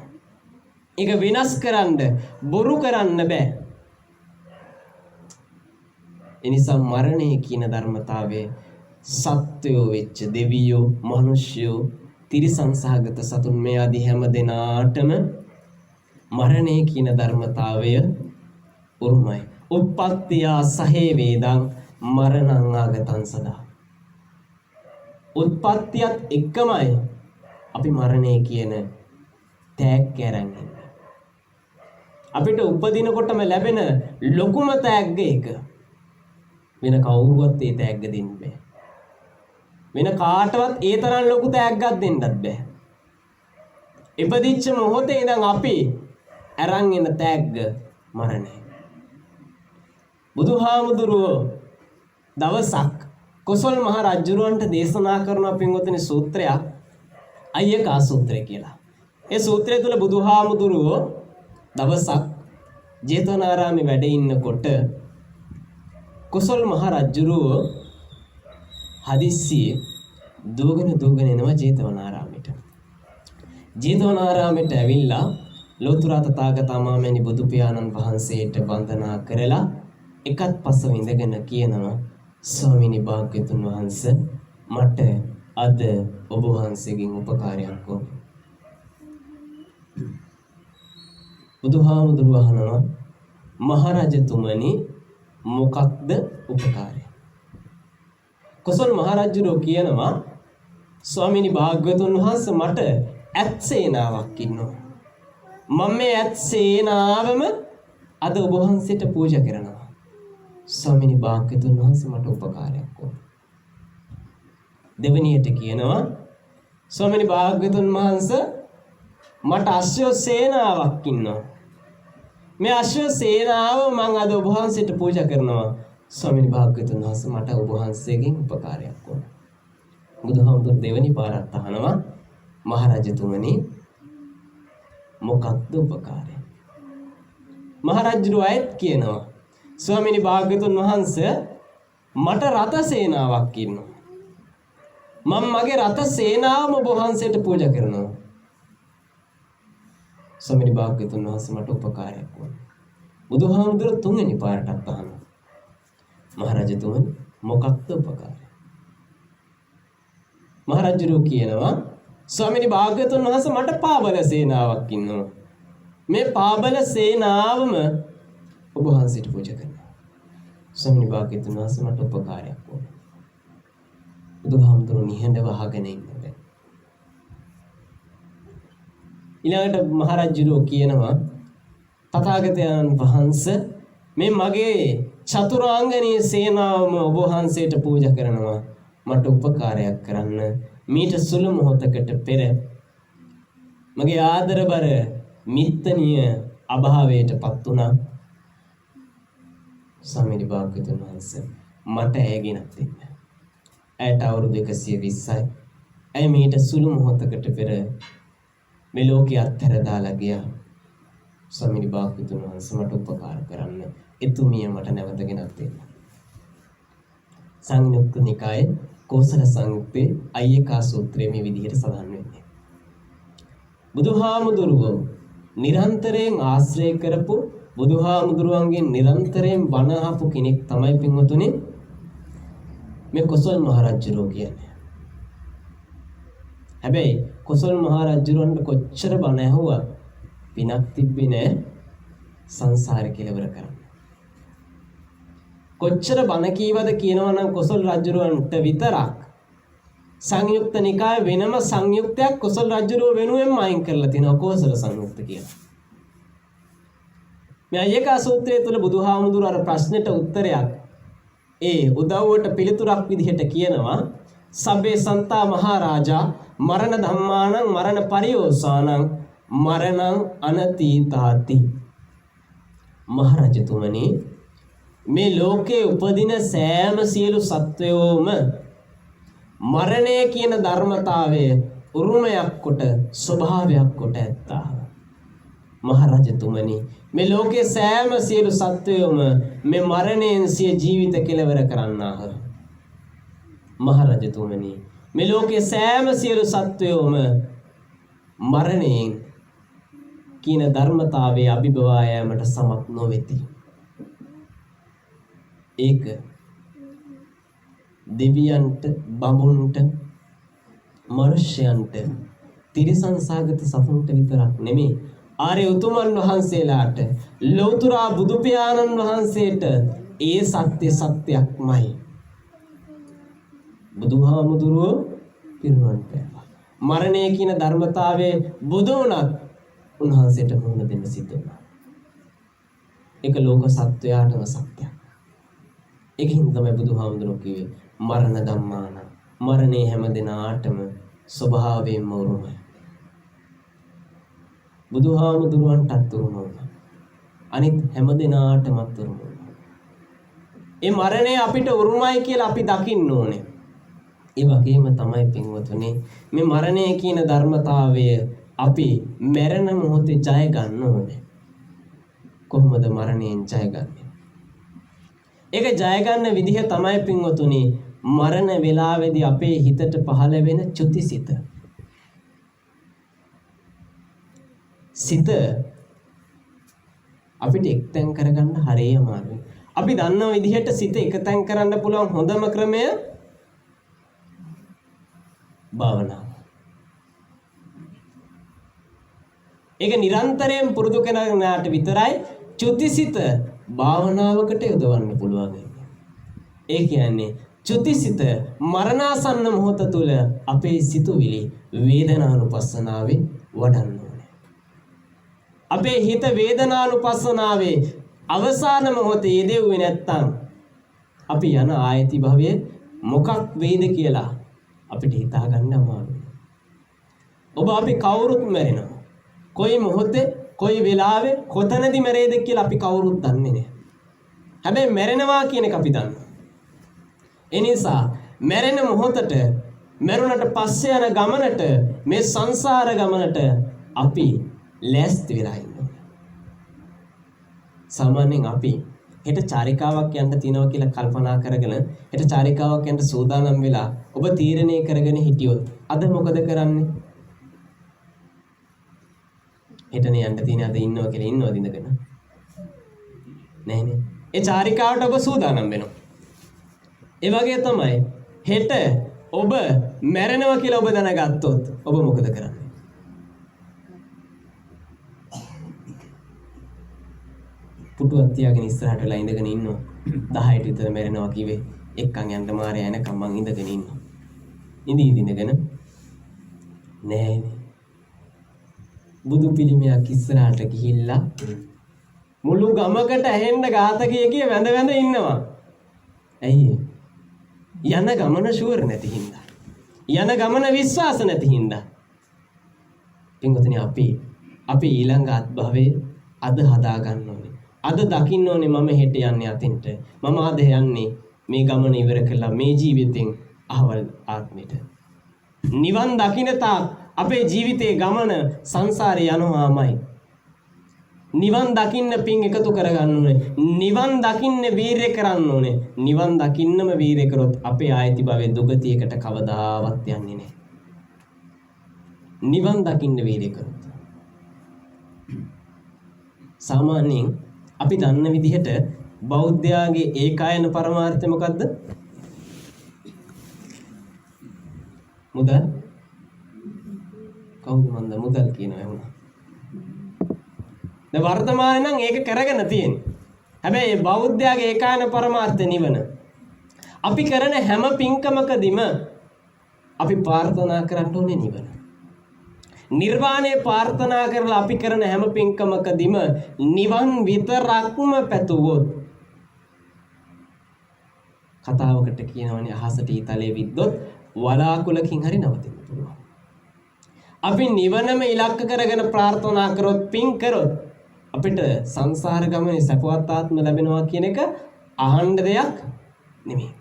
ඒක විනාශ කරන්න බොරු කරන්න බෑ. එනිසා මරණය කියන ධර්මතාවය සත්වයෝ වෙච්ච දෙවියෝ, මිනිස්යෝ, තිරිසන් සහගත සතුන් මේ ආදී හැම දෙනාටම මරණය කියන ධර්මතාවය උරුමයි. උප්පත්තියා සහේ වේදං මරණං ආගතං සදා. උත්පත්තියත් එක්කමයි අපි මරණය කියන තෑග්ග අරන් ඉන්නේ. අපිට උපදිනකොටම ලැබෙන ලොකුම තෑග්ග එක. වෙන කවුරුවත් ඒ තෑග්ග දෙන්න බෑ. වෙන කාටවත් ඒ තරම් ලොකු තෑග්ගක් දෙන්නත් බෑ. ඉපදිච්ච මොහොතේ ඉඳන් අපි අරන් එන තෑග්ග මරණය. බුදුහාමුදුරුවෝ දවසක් කොසල් මහ රජුරවන්ට දේශනා කරන පින්වතුනි සූත්‍රයක් අය්‍යකා සූත්‍රය කියලා. ඒ සූත්‍රය තුල බුදුහාමුදුරුවෝ දවසක් ජේතවනාරාමේ වැඩ ඉන්නකොට කොසල් මහ රජුරවෝ හදිස්සියේ දුවගෙන එනවා ජේතවනාරාමයට. ජේතවනාරාමයට ඇවිල්ලා ලෝතර තථාගතමාමෙනි බුදු පියාණන් වහන්සේට වන්දනා කරලා එකත් පස්සම ඉඳගෙන කියනවා ස්වාමීනි භාග්‍යතුන් වහන්සේ මට අද ඔබ වහන්සේගෙන් උපකාරයක් ඕනේ. බුදුහාමුදුරුවෝ අහනවා මහරජතුමනි මොකක්ද උපකාරය? කොසල් මහරජුරෝ කියනවා ස්වාමීනි භාග්‍යවතුන් වහන්සේ මට ඇත් සේනාවක් ඉන්නවා. මම මේ ඇත් සේනාවම අද ඔබ වහන්සේට පූජා කරනවා. ස්වාමීනි භාග්‍යවතුන් වහන්සේ මට උපකාරයක් ඕනේ. දෙවෙනියට කියනවා ස්වාමීනි භාග්‍යවතුන් වහන්සේ මට අශ්ව සේනාවක් ඉන්නවා. මේ අශ්ව සේනාව මම අද ඔබ වහන්සේට පූජා කරනවා. ස්වාමීනි භාග්‍යවතුන් වහන්සේ මට ඔබ වහන්සේගෙන් උපකාරයක් ඕන. බුදුහාමුදුරු දෙවෙනි පාරත් අහනවා මහරජතුමනි මොකක්ද උපකාරය? මහරජුරු අයත් කියනවා ස්වාමීනි භාග්‍යවතුන් වහන්සේ මට රත සේනාවක් ඉන්නවා. මම මගේ රත සේනාවම ඔබ වහන්සේට පූජා කරනවා. ස්වාමීනි භාග්‍යවතුන් වහන්සේ මට උපකාරයක් ඕන. බුදුහාමුදුරු තුන්වෙනි පාරටත් අහනවා මහරජතුමනි මොකක්ද උපකාරය? මහරජුරු කියනවා ස්වාමීනි භාග්‍යවතුන් වහන්සේ මට පාබල සේනාවක් ඉන්නවා. මේ පාබල සේනාවම ඔබ වහන්සේට පූජා කරනවා. ස්වාමීනි භාග්‍යවතුන් වහන්සේ මට උපකාරයක් ඕන. බුදුහාමුදුරු නිහඬව අහගෙන ඉන්නවා. ඊළඟට මහරජුරු කියනවා තථාගතයන් වහන්සේ මේ මගේ චතුරාංගනීය සේනාවම ඔබ වහන්සේට පූජා කරනවා. මට උපකාරයක් කරන්න. මීට සුළු මොහොතකට පෙර මගේ ආදරබර මිත්තනිය අභාවයටපත් වුණා. ස්වාමීනි භාග්‍යවතුන් වහන්සේ මට ඇයගෙනත් දෙන්න. ඇයට අවුරුදු 120යි. ඇය මීට සුළු මොහොතකට පෙර මේ ලෝකයේ අත්හැර දාලා ගියා. ස්වාමීනි භාග්‍යවතුන් වහන්සේ මට උපකාර කරන්න. එතුමිය මට නැවත ගෙනත් දෙන්න. සංයුක්ත නිකායේ කෝසල සංයුත්තේ අය්‍යකා සූත්‍රයේ මේ විදිහට සඳහන් වෙන්නේ. බුදුහාමුදුරුවෝ නිරන්තරයෙන් ආශ්‍රය කරපු බුදුහාමුදුරුවන්ගෙන් නිරන්තරයෙන් බණ අහපු කෙනෙක් තමයි පින්වතුනි මේ කොසල් මහරජුරෝ කියන්නේ. හැබැයි කොසල් මහරජුරන්ට කොච්චර බණ ඇහුවා පිනක් තිබ්බේ නෑ සංසාරේ කෙලවර කරන්න. කොච්චර බණ කීවද කියනවා නම් කොසල් රජුරවන්ට විතරක් සංයුක්ත නිකාය වෙනම සංයුක්තයක් කොසල් රජුරව වෙනුවෙන්ම අයින් කරලා තිනවා කෝසල සංයුක්ත කියලා. මේ අයකා සූත්‍රයේ තුල බුදුහාමුදුර අර ප්‍රශ්නෙට උත්තරයක් ඒ උදව්වට පිළිතුරක් විදිහට කියනවා සබ්බේ සන්තා මහරජා මරණ ධම්මානං මරණ පරියෝසානං මරණං අනතීතාති. මහරජතුමනි මේ ලෝකේ උපදින සෑම සියලු සත්වයෝම මරණය කියන ධර්මතාවය උරුමයක් කොට ස්වභාවයක් කොට ඇත්තා. මහරජතුමනි මේ ලෝකේ සෑම සියලු සත්වයෝම මේ මරණයෙන් සිය ජීවිත කෙලවර කරන්නාහ. මහරජතුමනි මේ ලෝකේ සෑම සියලු සත්වයෝම මරණයෙන් කියන ධර්මතාවයේ අභිබවා යාමට සමත් නොවේති. ඒක දෙවියන්ට බඹුන්ට මනුෂ්‍යයන්ට තිරිසන් සාගත සතුන්ට විතරක් නෙමෙයි ආර්ය උතුමන් වහන්සේලාට ලෞතර බුදු පියාණන් වහන්සේට ඒ සත්‍ය සත්‍යක්මයි. බුදුහාමුදුරුවෝ පිරුණන් පෑවා. මරණය කියන ධර්මතාවයේ බුදු වුණත් උන්වහන්සේට මුහුණ දෙන්න සිද්ධ වුණා. ඒක ලෝක සත්වයාටම සත්‍යයක්. ඒකින් තමයි බුදුහාමුදුරුවෝ කිව්වේ මරණ ධම්මාන මරණේ හැම දිනාටම ස්වභාවයෙන්ම උරුමයි. බුදුහාමුදුරුවන්ටත් උරුමයි. අනිත් හැම දිනාටමත් උරුමයි. ඒ මරණය අපිට උරුමයි කියලා අපි දකින්න ඕනේ. ඒ වගේම තමයි පින්වතුනි මේ මරණය කියන ධර්මතාවය අපි මරණ මොහොතේ ජය ගන්න ඕනේ. කොහොමද මරණයෙන් ජය ගන්නේ? ඒක ජය ගන්න විදිහ තමයි පින්වතුනි මරණ වේලාවේදී අපේ හිතට පහළ වෙන චුතිසිත. සිත අපිට එක්තෙන් කරගන්න හරිය අමාරුයි. අපි දන්න විදිහට සිත එකතෙන් කරන්න පුළුවන් හොඳම ක්‍රමය භාවනාව. ඒක නිරන්තරයෙන් පුරුදු කරනාට විතරයි චුතිසිත භාවනාවකට යොදවන්න පුළුවන්. ඒ කියන්නේ චුතිසිත මරණාසන්න මොහොත තුල අපේ සිතුවිලි වේදනානුපස්සනාවේ වඩන්න ඕනේ. අපේ හිත වේදනානුපස්සනාවේ අවසාන මොහොතේ යෙදෙන්නේ නැත්තම් අපි යන ආයති භවයේ මොකක් වෙයිද කියලා අපිට හිතා ගන්න අමාරුයි. ඔබ අපි කවුරුත් මැරෙනවා. කොයි මොහොතේ කොයි වෙලාවෙ කොතනදී මැරෙයිද කියලා අපි කවුරුත් දන්නේ නැහැ. හැබැයි මැරෙනවා කියන එක අපි දන්නවා. ඒ නිසා මැරෙන මොහොතට මරුණට පස්සේ යන ගමනට මේ සංසාර ගමනට අපි ලෑස්ති වෙලා ඉන්නවා. සාමාන්‍යයෙන් අපි හෙට චාරිකාවක් යන්න තියනවා කියලා කල්පනා කරගෙන හෙට චාරිකාවක් යන්න සූදානම් වෙලා ඔබ තීරණය කරගෙන හිටියොත් අද මොකද කරන්නේ? හෙටනේ යන්න තියෙන අද ඉන්නවා කියලා ඉන්නවද ඉඳගෙන? නෑනේ. ඒ චාරිකාවට ඔබ සූදානම් වෙනවා. ඒ වගේ තමයි හෙට ඔබ මැරෙනවා කියලා ඔබ දැනගත්තොත් ඔබ මොකද කරන්නේ? පුටුවක් තියාගෙන ඉස්සරහට වෙලා ඉඳගෙන ඉන්නවා. 10ට විතර මැරෙනවා කිව්වේ එක්කන් යන්න මාරය එනකම් මං ඉඳගෙන ඉන්නවා. ඉඳගෙන නෑනේ. බුදු පිළිමයක් ඉස්සරහට ගිහිල්ලා මුළු ගමකට ඇහෙන්න ඝාතකයෙක්ගේ වැඳ වැඳ ඉන්නවා. ඇයි? යන ගමන ෂුවර් නැති හින්දා. යන ගමන විශ්වාස නැති හින්දා. පින්වතුනි අපි ඊළඟ ආත්භවයේ අද හදා ගන්න ඕනේ. අද දකින්න ඕනේ මම හෙට යන්නේ අතින්ට. මම අද යන්නේ මේ ගමන ඉවර කළා මේ ජීවිතෙන් අහවල් ආත්මෙට. නිවන් දකින්න තාක් අපේ ජීවිතයේ ගමන සංසාරේ යනවාමයි. නිවන් දකින්න පින් එකතු කරගන්න ඕනේ. නිවන් දකින්න වීරය කරන්න ඕනේ. නිවන් දකින්නම වීරය කරොත් අපේ ආයති භවයේ දුගතියකට කවදාවත් යන්නේ නැහැ. නිවන් දකින්න වීරය කරොත්. සාමාන්‍යයෙන් අපි දන්න විදිහට බෞද්ධයාගේ ඒකායන පරමාර්ථය මොකද්ද? මුදල්. කවුද මන්ද මුදල් කියනවා වුණා. දැන් වර්තමානයේ නම් ඒක කරගෙන තියෙන්නේ. හැබැයි බෞද්ධයාගේ ඒකායන පරමාර්ථ නිවන. අපි කරන හැම පින්කමකදීම අපි ප්‍රාර්ථනා කරන්න ඕනේ නිවන. නිර්වාණය ප්‍රාර්ථනා කරලා අපි කරන හැම පින්කමකදීම නිවන් විතරක්ම පැතුවොත් කතාවකට කියනවනේ අහසට ඊතලයේ විද්දොත් වලාකුලකින් හරි නවතින්න පුළුවන්. අපි නිවනම ඉලක්ක කරගෙන ප්‍රාර්ථනා කරොත් පින් කරොත් අපිට සංසාර ගමනේ සපවත් ආත්ම ලැබෙනවා කියන එක අහන්න දෙයක් නෙමෙයි.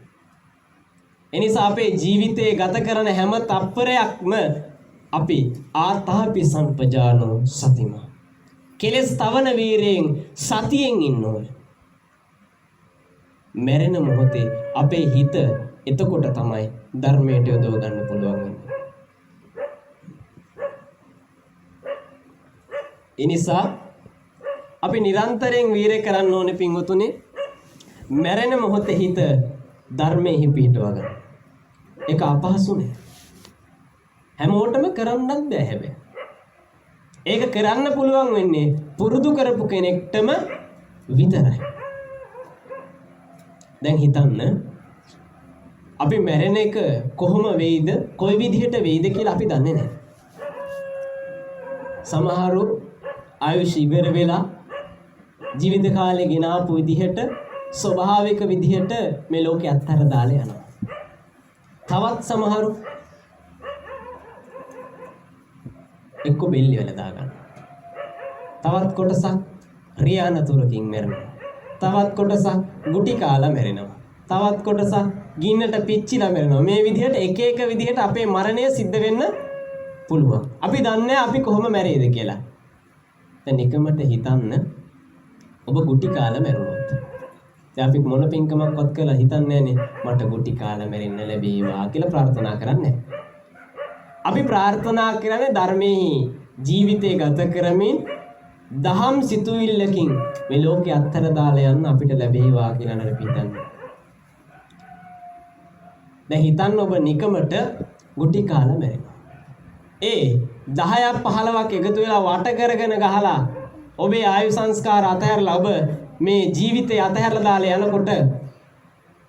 එනිසා අපේ ජීවිතේ ගත කරන හැම තප්පරයක්ම අපි ආතාපි සම්පජානෝ සතිම කෙලස් තවන වීරයෙන් සතියෙන් ඉන්න ඕනේ. මැරෙන මොහොතේ අපේ හිත එතකොට තමයි ධර්මයට යොදව ගන්න පුළුවන් වෙන්නේ. ඒ නිසා අපි නිරන්තරයෙන් වීරය කරන්න ඕනේ පින්වතුනි. මැරෙන මොහොතේ හිත ධර්මයේ පිහිටවා ගන්න. ඒක අපහසු නෑ. හැමෝටම කරන්නත් බෑ හැබැයි. ඒක කරන්න පුළුවන් වෙන්නේ පුරුදු කරපු කෙනෙක්ටම විතරයි. දැන් හිතන්න අපි මැරෙන එක කොහොම වෙයිද, කොයි විදිහට වෙයිද කියලා අපි දන්නේ නැහැ. සමහරු ආයුෂ ඉවර වෙලා ජීවිත කාලේ ගෙනාපු විදිහට ස්වභාවික විදිහට මේ ලෝකේ අත්හැර දාලා යනවා. තවත් සමහරු එක්ක බෙල්ල වල දා ගන්නවා. තවත් කොටසක් රියානතුරකින් මැරෙනවා. තවත් කොටසක් ගුටි කාලා මැරෙනවා. තවත් කොටසක් ගින්නට පිච්චිලා මැරෙනවා. මේ විදිහට එක එක විදිහට අපේ මරණය සිද්ධ වෙන්න පුළුවන්. අපි දන්නේ අපි කොහොම මැරෙයිද කියලා. දැන් නිකමට හිතන්න ඔබ ගුටි කාලා මැරුණොත්. දැන් අපි මොන පින්කමක්වත් කළා හිතන්නේ නැනේ මට ගුටි කාලා මැරෙන්න ලැබේවා කියලා ප්‍රාර්ථනා කරන්නේ. අපි ප්‍රාර්ථනා කරන්නේ ධර්මයේ ජීවිතය ගත කරමින් දහම් සිතුවිල්ලකින් මේ ලෝකේ අත්තර දාලා යන්න අපිට ලැබේවා කියලා නේද හිතන්නේ. දැන් හිතන්න ඔබ නිකමට ගුටි කාලා මැරෙනවා. ඒ 10ක් 15ක් එකතු වෙලා වට කරගෙන ගහලා ඔබේ ආයු සංස්කාර අතහැරලා ඔබ මේ ජීවිතය අතහැරලා දාලා යනකොට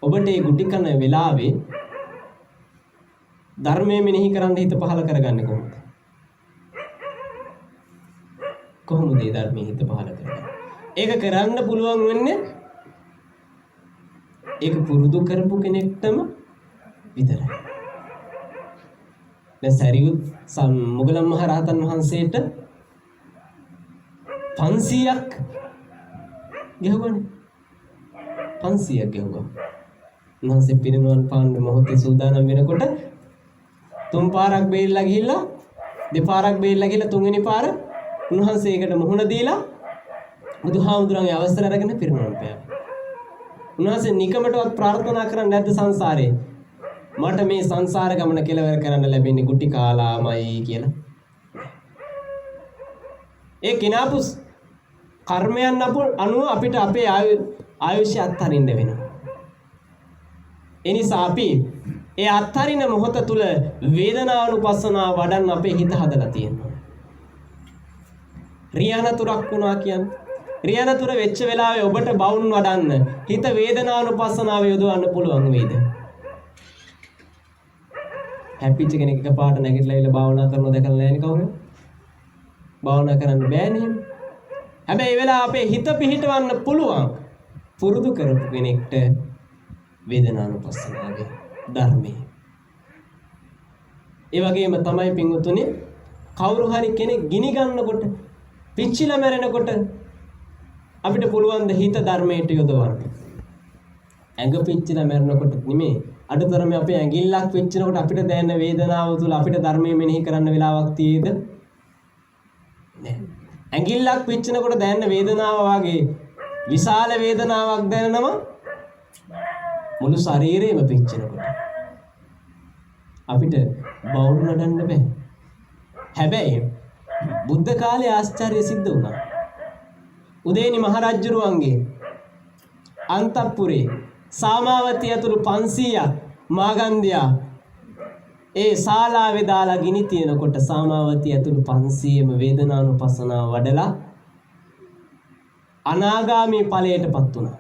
ඔබට මේ ගුටි කන වෙලාවේ ධර්මයේ මෙනෙහි කරන්න හිත පහල කරගන්නේ කොහොමද? කොහොමද මේ ධර්මයේ හිත පහල කරගන්නේ? ඒක කරන්න පුළුවන් වෙන්නේ ඒක පුරුදු කරපු කෙනෙක්ටම විතරයි. දැන් සරියුත් මුගලන් මහ රහතන් වහන්සේට 500ක් ගෙවුවනේ. 500ක් ගෙවුවා. උන්වහන්සේ පිරිනමන පාන්න මොහොතේ සූදානම් වෙනකොට තුන් පාරක් බේරිලා ගිහිල්ලා දෙපාරක් බේරිලා ගිහිල්ලා තුන්වෙනි පාර උන්වහන්සේකට මුහුණ දීලා බුදුහාමුදුරන්ගේ අවසර අරගෙන පිරිනමන පෑවා. උන්වහන්සේ නිකමටවත් ප්‍රාර්ථනා කරන්නේ නැද්ද සංසාරේ? මට මේ සංසාර ගමන කෙලවර කරන්න ලැබෙන්නේ ගුටි කාලාමයි කියලා. ඒ කිනාපු කර්මයන් අනුව අපිට අපේ ආයුෂය අත්හරින්න වෙනවා. ඒ නිසා අපි ඒ අත්හරින මොහොත තුල වේදනානුපස්සනාව වඩන්න අපේ හිත හදලා තියෙනවා. රියානතුරක් වුණා කියන්නේ රියානතුර වෙච්ච වෙලාවේ ඔබට බවුන් වඩන්න හිත වේදනානුපස්සනාව යොදවන්න පුළුවන් වේද? හැපිච්ච කෙනෙක් එකපාරට නැගිටලා ඉල භාවනා කරනවා දැකලා නැහැනේ කවුරු? භාවනා කරන්න බෑනේ. හැබැයි ඒ වෙලාව අපේ හිත පිහිටවන්න පුළුවන් පුරුදු කරපු කෙනෙක්ට වේදනානුපස්සනාවේ ධර්මයේ. ඒ වගේම තමයි පින්වතුනි කවුරු හරි කෙනෙක් ගිනි ගන්නකොට පිච්චිලා මැරෙනකොට අපිට පුළුවන් ද හිත ධර්මයට යොදවන්න. ඇඟ පිච්චිලා මැරෙනකොට නෙමෙයි අඩතරම අපේ ඇඟිල්ලක් පිච්චෙනකොට අපිට දැනෙන වේදනාව තුල අපිට ධර්මයේ මෙනෙහි කරන්න වෙලාවක් තියෙයිද? නෑ. ඇඟිල්ලක් පිච්චෙනකොට දැනෙන වේදනාව වගේ විශාල වේදනාවක් දැනෙනවා මුළු ශරීරෙම පිච්චෙනකොට. අපිට බවුන් නඩන්න බෑ. හැබැයි බුද්ධ කාලේ ආශ්චර්ය සිද්ධ වුණා. උදේනි මහරජුරුවන්ගේ අන්තපුරේ සාමාවතිය ඇතුළු 500ක් මාගන්ධයා ඒ ශාලාවේ දාලා ගිනි තියනකොට සාමාවතිය ඇතුළු 500ම වේදනානුපස්සනාව වඩලා අනාගාමී ඵලයටපත් වුණා.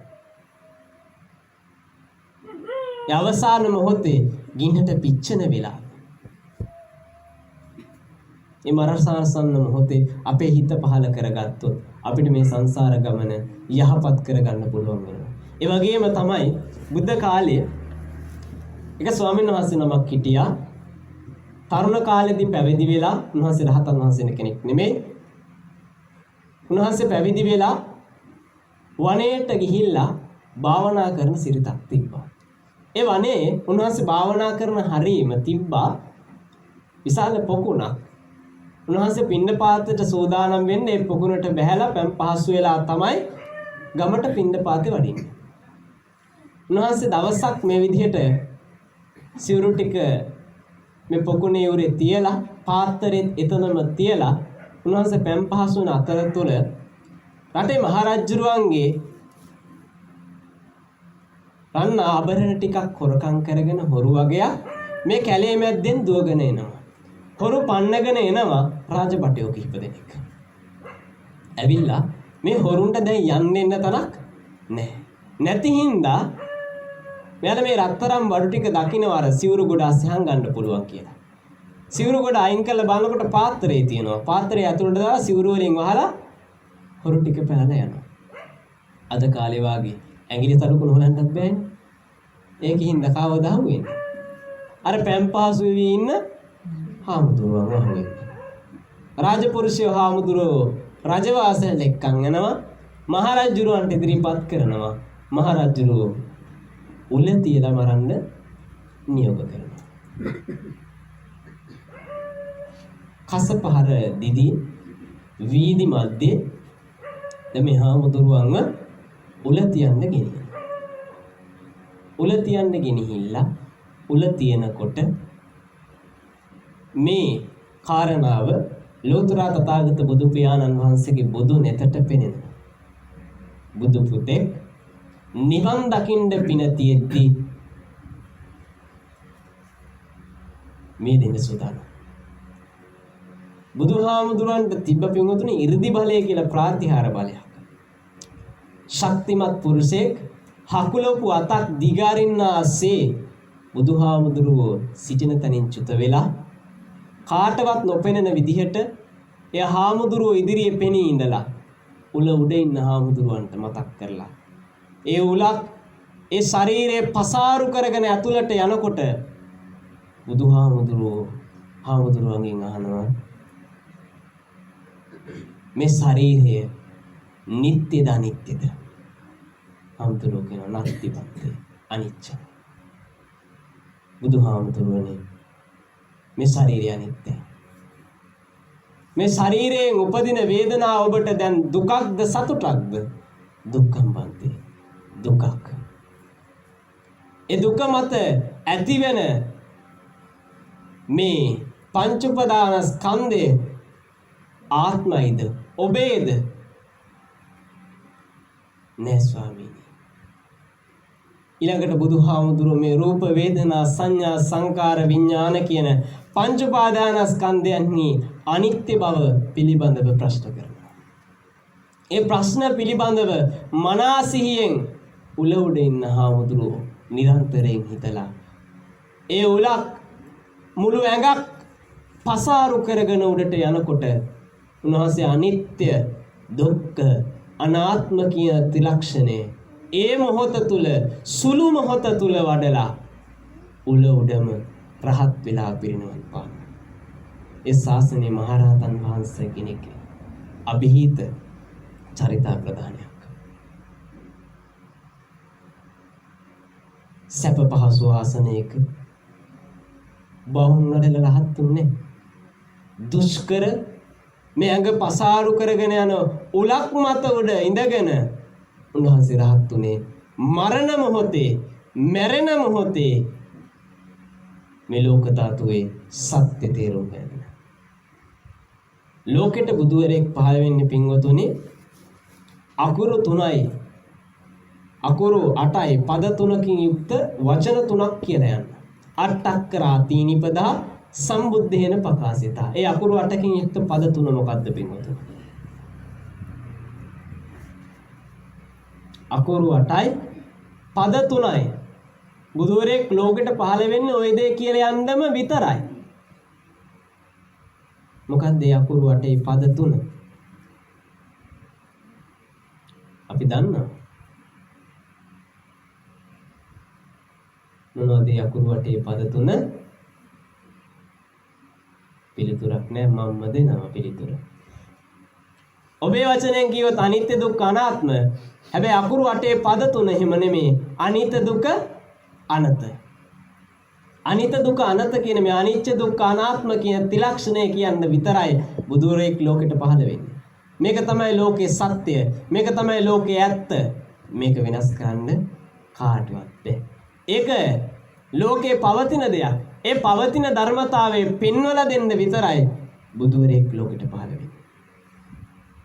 ඒ අවසාන මොහොතේ ගින්නට පිච්චෙන වෙලාව. මේ මරණසන්න මොහොතේ අපේ හිත පහල කරගත්තොත් අපිට මේ සංසාර ගමන යහපත් කරගන්න පුළුවන් වෙනවා. ඒ වගේම තමයි බුද්ධ කාලයේ එක ස්වාමීන් වහන්සේ නමක් හිටියා. තරුණ කාලෙදී පැවිදි වෙලා උන්වහන්සේ රහතන් වහන්සේ කෙනෙක් නෙමෙයි. උන්වහන්සේ පැවිදි වෙලා වනයේට ගිහිල්ලා භාවනා කරන සිරිතක් තිබ්බා. ඒ වනේ උන්වහන්සේ භාවනා කරන හරීම තිබ්බා විශාල පොකුණක්. උන්වහන්සේ පිණ්ඩපාතයට සූදානම් වෙන්නේ ඒ පොකුණට බැහැලා පම් පහසු වෙලා තමයි ගමට පිණ්ඩපාතේ වඩින්නේ. උන්වහන්සේ දවසක් මේ විදිහට සිවුරු ටික මේ පොකුණේ උරේ තියලා පාත්‍රෙත් එතනම තියලා උන්වහන්සේ පම් පහසු වන අතරතුර රටේ මහරජුරුවන්ගේ රන් ආභරණ ටිකක් හොරකම් කරගෙන හොරු වගේක් මේ කැලේ මැද්දෙන් දුවගෙන එනවා. හොරු පන්නගෙන එනවා රාජපටයෝ කිහිප දෙනෙක්. ඇවිල්ලා මේ හොරුන්ට දැන් යන්න එන්න තරක් නැහැ. නැති හින්දා මෙයාලා මේ රත්තරන් බඩු ටික දකින්නවර සිවුරු ගොඩ අස්හන් ගන්න පුළුවන් කියලා. සිවුරු ගොඩ අයින් කරලා බලනකොට පාත්‍රේ තියෙනවා. පාත්‍රය ඇතුළට දාලා සිවුරු වලින් වහලා හොරු ටික පැනලා යනවා. අද කාලේ වාගේ ඇඟිලි තලුකුණු හොලන්නත් බෑනේ. ඒකින් දකවද හුවෙන්නේ. අර පැම්පාසු වෙවි ඉන්න හාමුදුරුවෝ වහුවේ. රාජපුරුෂයෝ හාමුදුරුවෝ රජවාසල් එක්කන් යනවා. මහරජුරුවන්ට ඉදිරිපත් කරනවා. මහරජුරුවෝ උල තියලා මරන්න නියෝග කරනවා. කසපහර දිදි වීදි මැද්දේ මේ හාමුදුරුවන්ව උල තියන්න ගෙනියනවා. උල තියන්න ගෙනහිල්ලා උල තියනකොට මේ කාරණාව ලෝතර තථාගත බුදු පියාණන් වහන්සේගේ බුදු නෙතට පෙනෙනවා. බුදු පුතේ නිවන් දකින්න පින තියෙද්දි මේ දෙන්න සූදානම්. බුදුහාමුදුරන්ට තිබ්බ පින්වතුනි 이르දි බලය කියලා ප්‍රාතිහාර බලයක්. ශක්තිමත් පුරුෂයෙක් හකුලපු අතක් දිගාරින්නාසේ බුදුහාමුදුරුවෝ සිටින තැනින් චුත වෙලා කාටවත් නොපෙනෙන විදිහට එය හාමුදුරුවෝ ඉදිරියේ පෙනී ඉඳලා උල උඩ ඉන්න හාමුදුරුවන්ට මතක් කරලා ඒ උලක් ඒ ශරීරයේ පසාරු කරගෙන ඇතුළට යනකොට බුදුහාමුදුරුවෝ හාමුදුරුවන්ගෙන් අහනවා මේ ශරීරය නිට්ටයද අනිත්‍යද? හාමුදුරුවෝ කියනවා නත්තිපත්තේ අනිච්ච. බුදුහාමුදුරුවනේ මේ ශරීරය අනිත්‍යයි. මේ ශරීරයෙන් උපදින වේදනාව ඔබට දැන් දුකක්ද සතුටක්ද? දුක්ඛම් බන්තේ දුකක්. ඒ දුක මත ඇතිවෙන මේ පංච උපාදාන ස්කන්ධය ආත්මයිද ඔබේද? නෑ ස්වාමීනි. ඊළඟට බුදුහාමුදුරුවෝ මේ රූප වේදනා සංඥා සංකාර විඥාන කියන පංච උපාදානස්කන්ධයන්හි අනිත්‍ය බව පිළිබඳව ප්‍රශ්න කරනවා. ඒ ප්‍රශ්න පිළිබඳව මනසිහියෙන් උල උඩ ඉන්න හාමුදුරුවෝ නිරන්තරයෙන් හිතලා ඒ උලක් මුළු ඇඟක් පසාරු කරගෙන උඩට යනකොට උන්වහන්සේ අනිත්‍ය දුක්ඛ අනාත්ම කියන ත්‍රිලක්ෂණය ඒ මොහොත තුල සුළු මොහොත තුල වඩලා උල උඩම රහත් වෙලා පිරිනවන් පාන. ඒ ශාසනයේ මහරහතන් වහන්සේ කෙනෙක් අභිහිත චරිතා ප්‍රදානයක්. සැප පහසු ආසනයක බහුන් වල රහත් තුන්නේ දුෂ්කර මේ ඇඟ පසාරු කරගෙන යන උලක් මත උඩ ඉඳගෙන උන්වහන්සේ රහත් උනේ මරණ මොහොතේ මැරෙන මොහොතේ මේ ලෝක ධාතුවේ සත්‍ය තේරුම් ගන්න. ලෝකෙට බුදුවරයෙක් පහළ වෙන්නේ පින්වතුනි අකුරු 3යි අකුරු 8යි පද 3කින් යුක්ත වචන 3ක් කියලා යන. අට්ඨක්කරා තීනිපදා සම්බුද්ධේන පකාසිතා. ඒ අකුරු 8කින් යුක්ත පද 3 මොකක්ද පින්වතුනි? අකුරු 8යි පද 3යි. බුදුවරයෙක් ලෝකෙට පහළ වෙන්නේ ওই දේ කියලා යන්නම විතරයි. මොකක්ද ඒ අකුරු 8යි පද 3? අපි දන්නවා. මොනවද ඒ අකුරු 8යි පද 3? පිළිතුරක් නෑ මම්ම දෙනවා පිළිතුර. ඔබේ වචනයෙන් කියවත අනිත්‍ය දුක්ඛ අනාත්ම. හැබැයි අකුරු 8ේ පද 3 එහෙම නෙමෙයි. අනිත්‍ය දුක්ඛ අනත. අනිත්‍ය දුක්ඛ අනත කියන මේ අනිත්‍ය දුක්ඛ අනාත්ම කියන ත්‍රිලක්ෂණය කියන්න විතරයි බුදුරෙක් ලෝකෙට පහළ වෙන්නේ. මේක තමයි ලෝකේ සත්‍ය. මේක තමයි ලෝකේ ඇත්ත. මේක වෙනස් කරන්න කාටවත් බැහැ. ඒක ලෝකේ පවතින දෙයක්. ඒ පවතින ධර්මතාවයේ පෙන්වලා දෙන්න විතරයි බුදුරෙක් ලෝකෙට පහළ වෙන්නේ.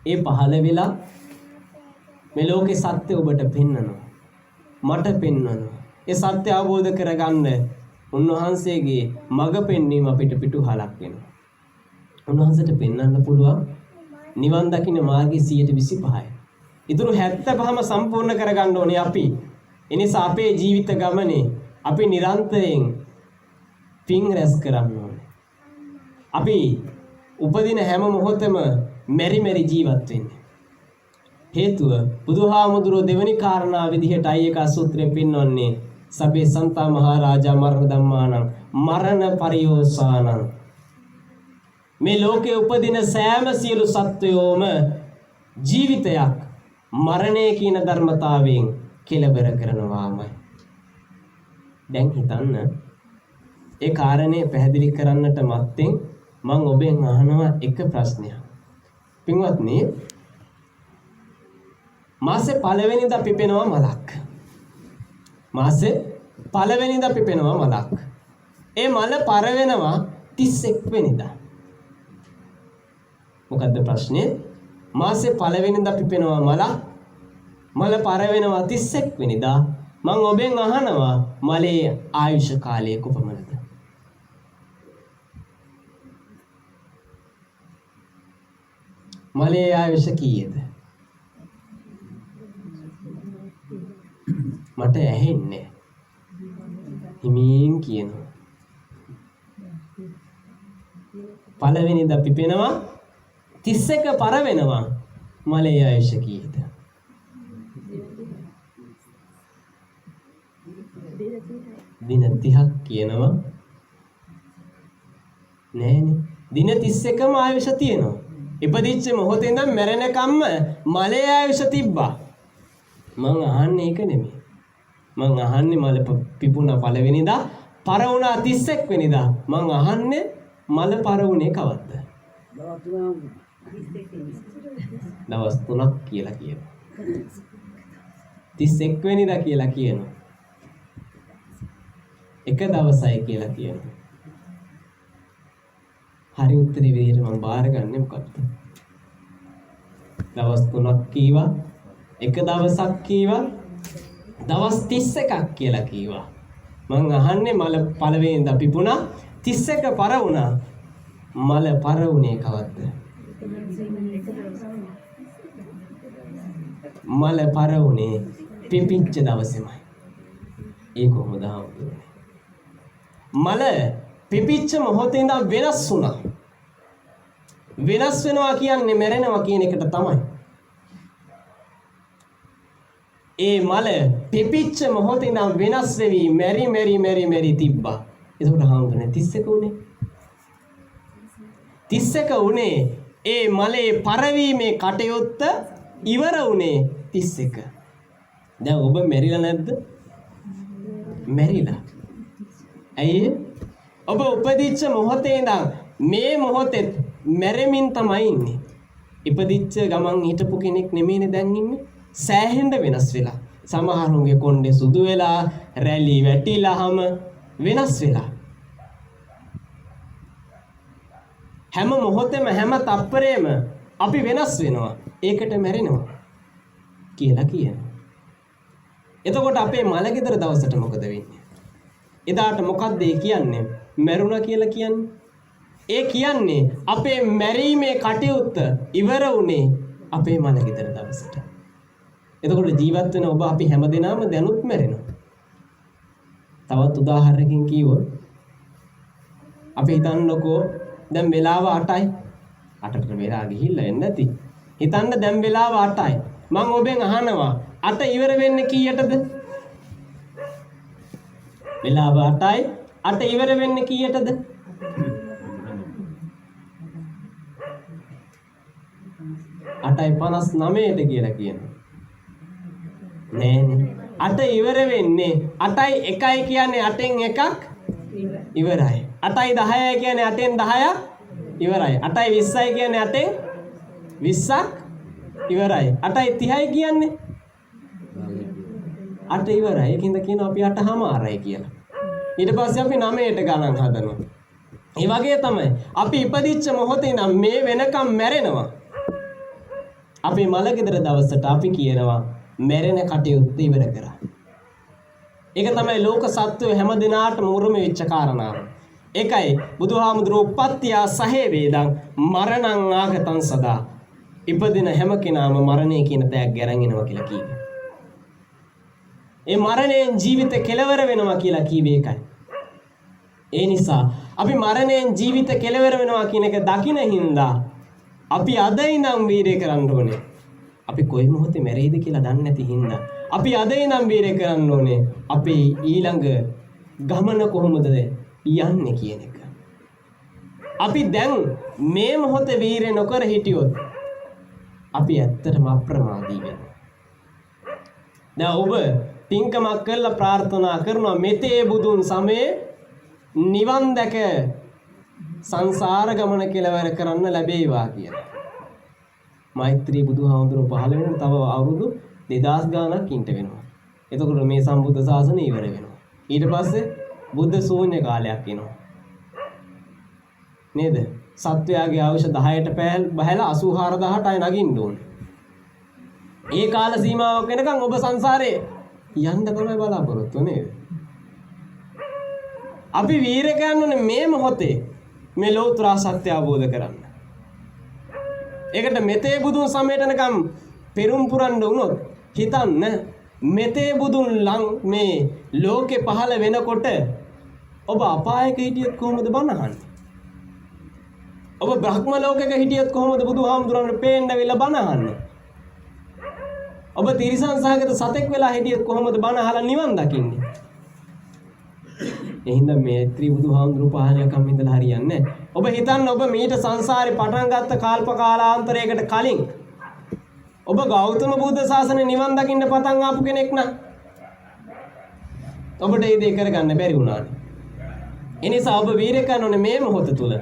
ඒ පහළ වෙලා මේ ලෝකේ සත්‍ය ඔබට පෙන්වනවා. මට පෙන්වනවා. ඒ සත්‍ය අවබෝධ කරගන්න උන්වහන්සේගේ මඟ පෙන්වීම අපිට පිටුහලක් වෙනවා. උන්වහන්සේට පෙන්වන්න පුළුවන් නිවන් දකින්න මාර්ගය 125යි. ඊටු 75ම සම්පූර්ණ කරගන්න ඕනේ අපි. ඒ නිසා අපේ ජීවිත ගමනේ අපි නිරන්තරයෙන් පින් රැස් කරන්න ඕනේ. අපි උපදින හැම මොහොතෙම මෙරි ජීවත් වෙන්නේ. හේතුව බුදුහාමුදුරුවෝ දෙවනි කාරණා විදිහට අයක සූත්‍රයෙන් පෙන්වන්නේ සබ්බේ සන්තා මහරජා මරණ ධම්මානං මරණ පරියෝසානං. මේ ලෝකේ උපදින සෑම සියලු සත්වයෝම ජීවිතයක් මරණය කියන ධර්මතාවයෙන් කෙලබර කරනවාමයි. දැන් හිතන්න ඒ කාරණේ පැහැදිලි කරන්නට මත්තෙන් මම ඔබෙන් අහනවා එක ප්‍රශ්නයක්. පින්වත්නි, මාසේ පළවෙනිදා පිපෙනවා මලක්. මාසේ පළවෙනිදා පිපෙනවා මලක්. ඒ මල පර වෙනවා 31 වෙනිදා. මොකද්ද ප්‍රශ්නේ? මාසේ පළවෙනිදා පිපෙනවා මලක්. මල පර වෙනවා 31 වෙනිදා. මම ඔබෙන් අහනවා මලේ ආයුෂ කාලය කොපමණද? මලේ ආයුෂ කීයද? මට ඇහෙන්නේ. හිමින් කියනවා. පළවෙනිදා පිපෙනවා 31 පර වෙනවා. මලේ ආයුෂ කීයද? දින 30ක් කියනවා. නෑනේ. දින 31ම ආයුෂ තියෙනවා. ඉපදිච්ච මොහොතේ ඉඳන් මැරෙනකම්ම මලේ ආයුෂ තිබ්බා. මං අහන්නේ ඒක නෙමෙයි. මං අහන්නේ මල පිපුණා පළවෙනිදා පර වුණා 31 වෙනිදා. මං අහන්නේ මල පර වුණේ කවද්ද? දවස් 3ක් කියලා කියනවා. 31 වෙනිදා කියලා කියනවා. එක දවසයි කියලා කියනවා. හරි උත්තරේ විදිහට මම බාරගන්නේ මොකක්ද? දවස් 3ක් කීවා, එක දවසක් කීවා, දවස් 31ක් කියලා කීවා. මං අහන්නේ මල පළවෙනිදා පිපුණා 31 පර වුණා. මල පර වුණේ කවද්ද? මල පර වුණේ පිපිච්ච දවසේමයි. ඒ කොහොමද ආවුනේ? මල පිපිච්ච මොහොතේ ඉඳන් වෙනස් වුණා. වෙනස් වෙනවා කියන්නේ මැරෙනවා කියන එකට තමයි. ඒ මල පිපිච්ච මොහොතේ ඉඳන් වෙනස් වෙවි මෙරි තිබ්බා. ඒකට හාමුදුරනේ 31 උනේ. 31 උනේ ඒ මලේ පරවීමේ කටයුත්ත ඉවර උනේ 31. දැන් ඔබ මෙරිලා නැද්ද? මෙරිලා. ඇයි? ඔබ උපදිච්ච මොහොතේ ඉඳන් මේ මොහොතේ මැරෙමින් තමයි ඉන්නේ. ඉපදිච්ච ගමන් හිටපු කෙනෙක් නෙමෙයිනේ දැන් ඉන්නේ. සෑහෙන්න වෙනස් වෙලා. සමහරුන්ගේ කොණ්ඩේ සුදු වෙලා, රැලි වැටිලාම වෙනස් වෙලා. හැම මොහොතෙම හැම තප්පරේම අපි වෙනස් වෙනවා. ඒකට මැරෙනවා කියලා කියනවා. එතකොට අපේ මලගෙදර දවසට මොකද වෙන්නේ? එදාට මොකක්ද ඒ කියන්නේ? මැරුණා කියලා කියන්නේ. ඒ කියන්නේ අපේ මැරීමේ කටයුත්ත ඉවර වුණේ අපේ මලගෙදර දවසට. එතකොට ජීවත් වෙන ඔබ අපි හැමදෙනාම දැනුත් මැරෙනවා. තවත් උදාහරණකින් කිව්වොත් අපි හිතන්නකෝ දැන් වෙලාව 8යි. 8ට වෙලා ගිහිල්ලා එන්නේ නැති. හිතන්න දැන් වෙලාව 8යි. මම ඔබෙන් අහනවා 8 ඉවර වෙන්නේ කීයටද? වෙලාව 8යි. 8 ඉවර වෙන්නේ කීයටද? 8:59ට කියලා කියනවා. නෑනේ. 8 ඉවර වෙන්නේ 8යි 1යි කියන්නේ 8න් එකක් ඉවරයි. 8යි 10යි කියන්නේ 8න් 10ක් ඉවරයි. 8යි 20යි කියන්නේ 8න් 20ක් ඉවරයි. 8යි 30යි කියන්නේ 8 ඉවරයි. ඒකින්ද කියනවා අපි 8:00මාරයි කියලා. ඊට පස්සේ අපි 9ට ගණන් හදනවා. ඒ වගේ තමයි අපි ඉපදිච්ච මොහොතේ නම් මේ වෙනකම් මැරෙනවා. අපි මලගෙදර දවසට අපි කියනවා මැරෙන කටයුත්ත ඉවර කරා. ඒක තමයි ලෝක සත්වය හැම දිනාටම උරුම වෙච්ච කාරණාව. ඒකයි බුදුහාමුදුරුවෝ උප්පත්තිය සහේ වේදං මරණං ආගතං සදා. ඉපදින හැම කෙනාම මරණය කියන තෑග්ග අරන් එනවා කියලා කිව්වේ. ඒ මරණයෙන් ජීවිත කෙලවර වෙනවා කියලා කිව්වේ ඒකයි. ඒ නිසා අපි මරණයෙන් ජීවිත කෙලවර වෙනවා කියන එක දකින හින්දා අපි අද ඉඳන් වීරය කරන්න ඕනේ. අපි කොයි මොහොතේ මැරෙයිද කියලා දන්නේ නැති හින්දා අපි අද ඉඳන් වීරය කරන්න ඕනේ. අපි ඊළඟ ගමන කොහොමද යන්නේ කියන එක. අපි දැන් මේ මොහොතේ වීරය නොකර හිටියොත් අපි ඇත්තටම අප්‍රමාදී වෙනවා. දැන් ඔබ පින්කමක් කරලා ප්‍රාර්ථනා කරනවා මෙතේ බුදුන් සමයේ නිවන් දැක සංසාර ගමන කෙලවර කරන්න ලැබේවා කියලා. මෛත්‍රී බුදුහාමුදුරුවෝ පහළ වෙන තව අවුරුදු 2000 ගාණක් ඉන්න වෙනවා. එතකොට මේ සම්බුද්ධ ශාසනය ඉවර වෙනවා. ඊට පස්සේ බුද්ධ ශූන්‍ය කාලයක් එනවා. නේද? සත්වයාගේ ආයුෂ 10ට බහැලා 84000ට අය නගින්න ඕනේ. ඒ කාල සීමාවක් වෙනකන් ඔබ සංසාරේ යන්න තමයි බලාපොරොත්තු නේද? අපි වීර කරන්නේ මේ මොහොතේ මේ ලෞතර සත්‍ය අවබෝධ කරගන්න. ඒකට මෙතේ බුදුන් සමයටනකම් පෙරම් පුරන්න වුණොත් හිතන්න මෙතේ බුදුන් ලං මේ ලෝකේ පහළ වෙනකොට ඔබ අපායක හිටියොත් කොහොමද බණ අහන්නේ? ඔබ බ්‍රහ්ම ලෝකයක හිටියොත් කොහොමද බුදුහාමුදුරන්ට පේන්න වෙලා බණ අහන්නේ? ඔබ තිරිසන් සහගත සතෙක් වෙලා හිටියොත් කොහොමද බණ අහලා නිවන් දකින්නේ? එහෙනම් මේ ත්‍රිබුදුහාමුදුරු පහලකම් ඉඳලා හරියන්නේ නැහැ. ඔබ හිතන්න ඔබ මීට සංසාරේ පටන් ගත්ත කල්ප කාලාන්තරයකට කලින් ඔබ ගෞතම බුද්ධ ශාසනය නිවන් දකින්න පටන් ආපු කෙනෙක් නම් ඔබට ඒ දේ කරගන්න බැරි වුණානේ. ඒ නිසා ඔබ වීරය කරනෝනේ මේ මොහොත තුල.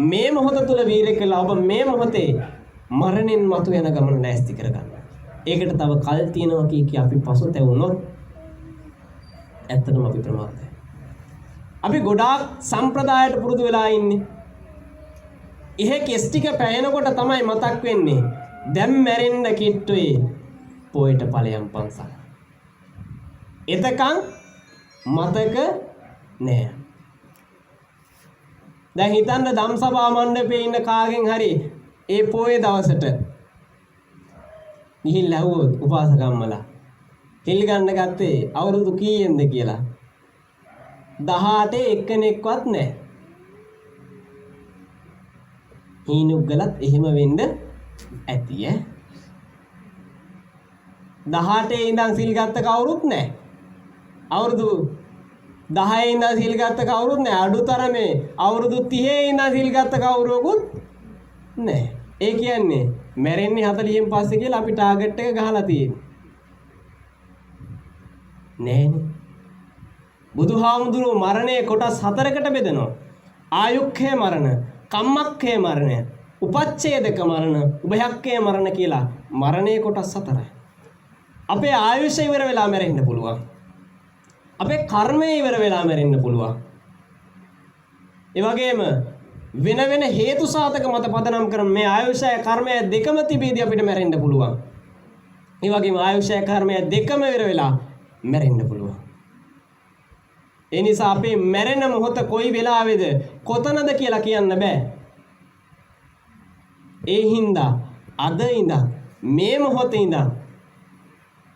මේ මොහොත තුල වීරය කළා ඔබ මේ මොහොතේ මරණින් මතු යන ගමන නැස්ති කරගන්න. ඒකට තව කල් තියෙනවා කී අපි පසුතැවුනොත් ඇත්තටම අපි ප්‍රමාදයි. අපි ගොඩාක් සම්ප්‍රදායට පුරුදු වෙලා ඉන්නේ. එහෙ කෙස් ටික පැයෙනකොට තමයි මතක් වෙන්නේ දැන් මැරෙන්න කිට්ටුවේ පොයට ඵලයන් පන්සල්. එතකන් මතක නෑ. දැන් හිතන්න ධම්සභා මණ්ඩපේ ඉන්න කාගෙන් හරි ඒ පොයේ දවසට ගිහිල්ලා ඇහුවොත් උපාසකම්මලා හිල් ගන්න ගත්තේ අවුරුදු කීයෙන්ද කියලා 18 එක්කෙනෙක්වත් නැහැ. හීනුග්ගලත් එහෙම වෙන්න ඇති ඈ. 18 ඉඳන් සිල් ගත්ත කවුරුත් නැහැ. අවුරුදු 10 ඉඳන් සිල් ගත්ත කවුරුත් නැහැ. අඩුතරමේ අවුරුදු 30 ඉඳන් සිල් ගත්ත කවුරුවකුත් නැහැ. ඒ කියන්නේ මැරෙන්නේ 40න් පස්සේ කියලා අපි ටාගට් එක ගහලා තියෙන්නේ. නෑනේ. බුදුහාමුදුරුවෝ මරණය කොටස් 4කට බෙදනවා. ආයුක්ඛය මරණ, කම්මක්ඛය මරණය, උපච්ඡේදක මරණ, උභයක්ඛය මරණ කියලා මරණය කොටස් 4යි. අපේ ආයුෂ ඉවර වෙලා මැරෙන්න පුළුවන්. අපේ කර්මය ඉවර වෙලා මැරෙන්න පුළුවන්. ඒ වගේම වෙන වෙන හේතු සාධක මත පදනම් කරන මේ ආයුෂය කර්මය දෙකම තිබීදී අපිට මැරෙන්න පුළුවන්. ඒ වගේම ආයුෂය කර්මය දෙකම ඉවර වෙලා මැරෙන්න පුළුවන්. ඒ නිසා අපි මැරෙන මොහොත කොයි වෙලාවේද කොතනද කියලා කියන්න බෑ. ඒ හින්දා අද ඉඳන් මේ මොහොතේ ඉඳන්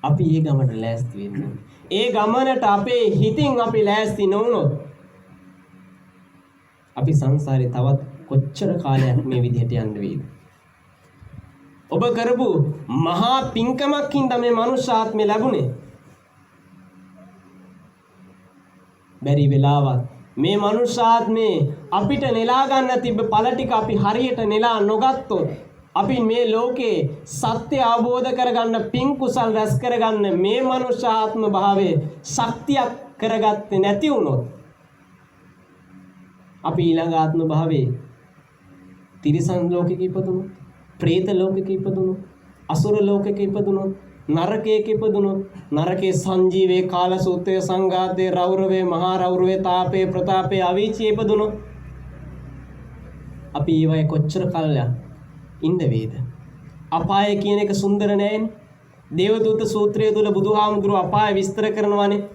අපි ඒ ගමනට ලෑස්ති වෙන්න ඕනේ. ඒ ගමනට අපේ හිතින් අපි ලෑස්ති නොවුනොත් අපි සංසාරේ තවත් කොච්චර කාලයක් මේ විදිහට යන්න වේද? ඔබ කරපු මහා පින්කමක් හින්දා මේ මනුෂ්‍ය ආත්මය ලැබුණේ. බැරි වෙලාවක් මේ මනුෂ්‍ය ආත්මේ අපිට නෙලා ගන්න තිබ්බ ඵල ටික අපි හරියට නෙලා නොගත්තොත් අපි මේ ලෝකේ සත්‍ය අවබෝධ කරගන්න පින් කුසල් රැස් කරගන්න මේ මනුෂ්‍ය ආත්ම භාවයේ ශක්තියක් කරගත්තේ නැති වුණොත් අපි ඊළඟ ආත්ම භාවයේ තිරිසන් ලෝකෙක ඉපදුණොත්, പ്രേත ලෝකෙක ඉපදුණොත්, අසුර ලෝකෙක ඉපදුණොත්, නරකයක ඉපදුණොත්, නරකේ සංජීවේ කාලසූත්‍රයේ සංඝාතේ රෞරවේ මහා රෞරවේ තාපේ ප්‍රතාපේ අවීචී ඉපදුණොත් අපි ඊවයි කොච්චර කල්යක් ඉන්න වේද? අපාය කියන එක සුන්දර නෑනේ. දේවදූත සූත්‍රය තුල බුදුහාමුදුරුවෝ අපාය විස්තර කරනවානේ.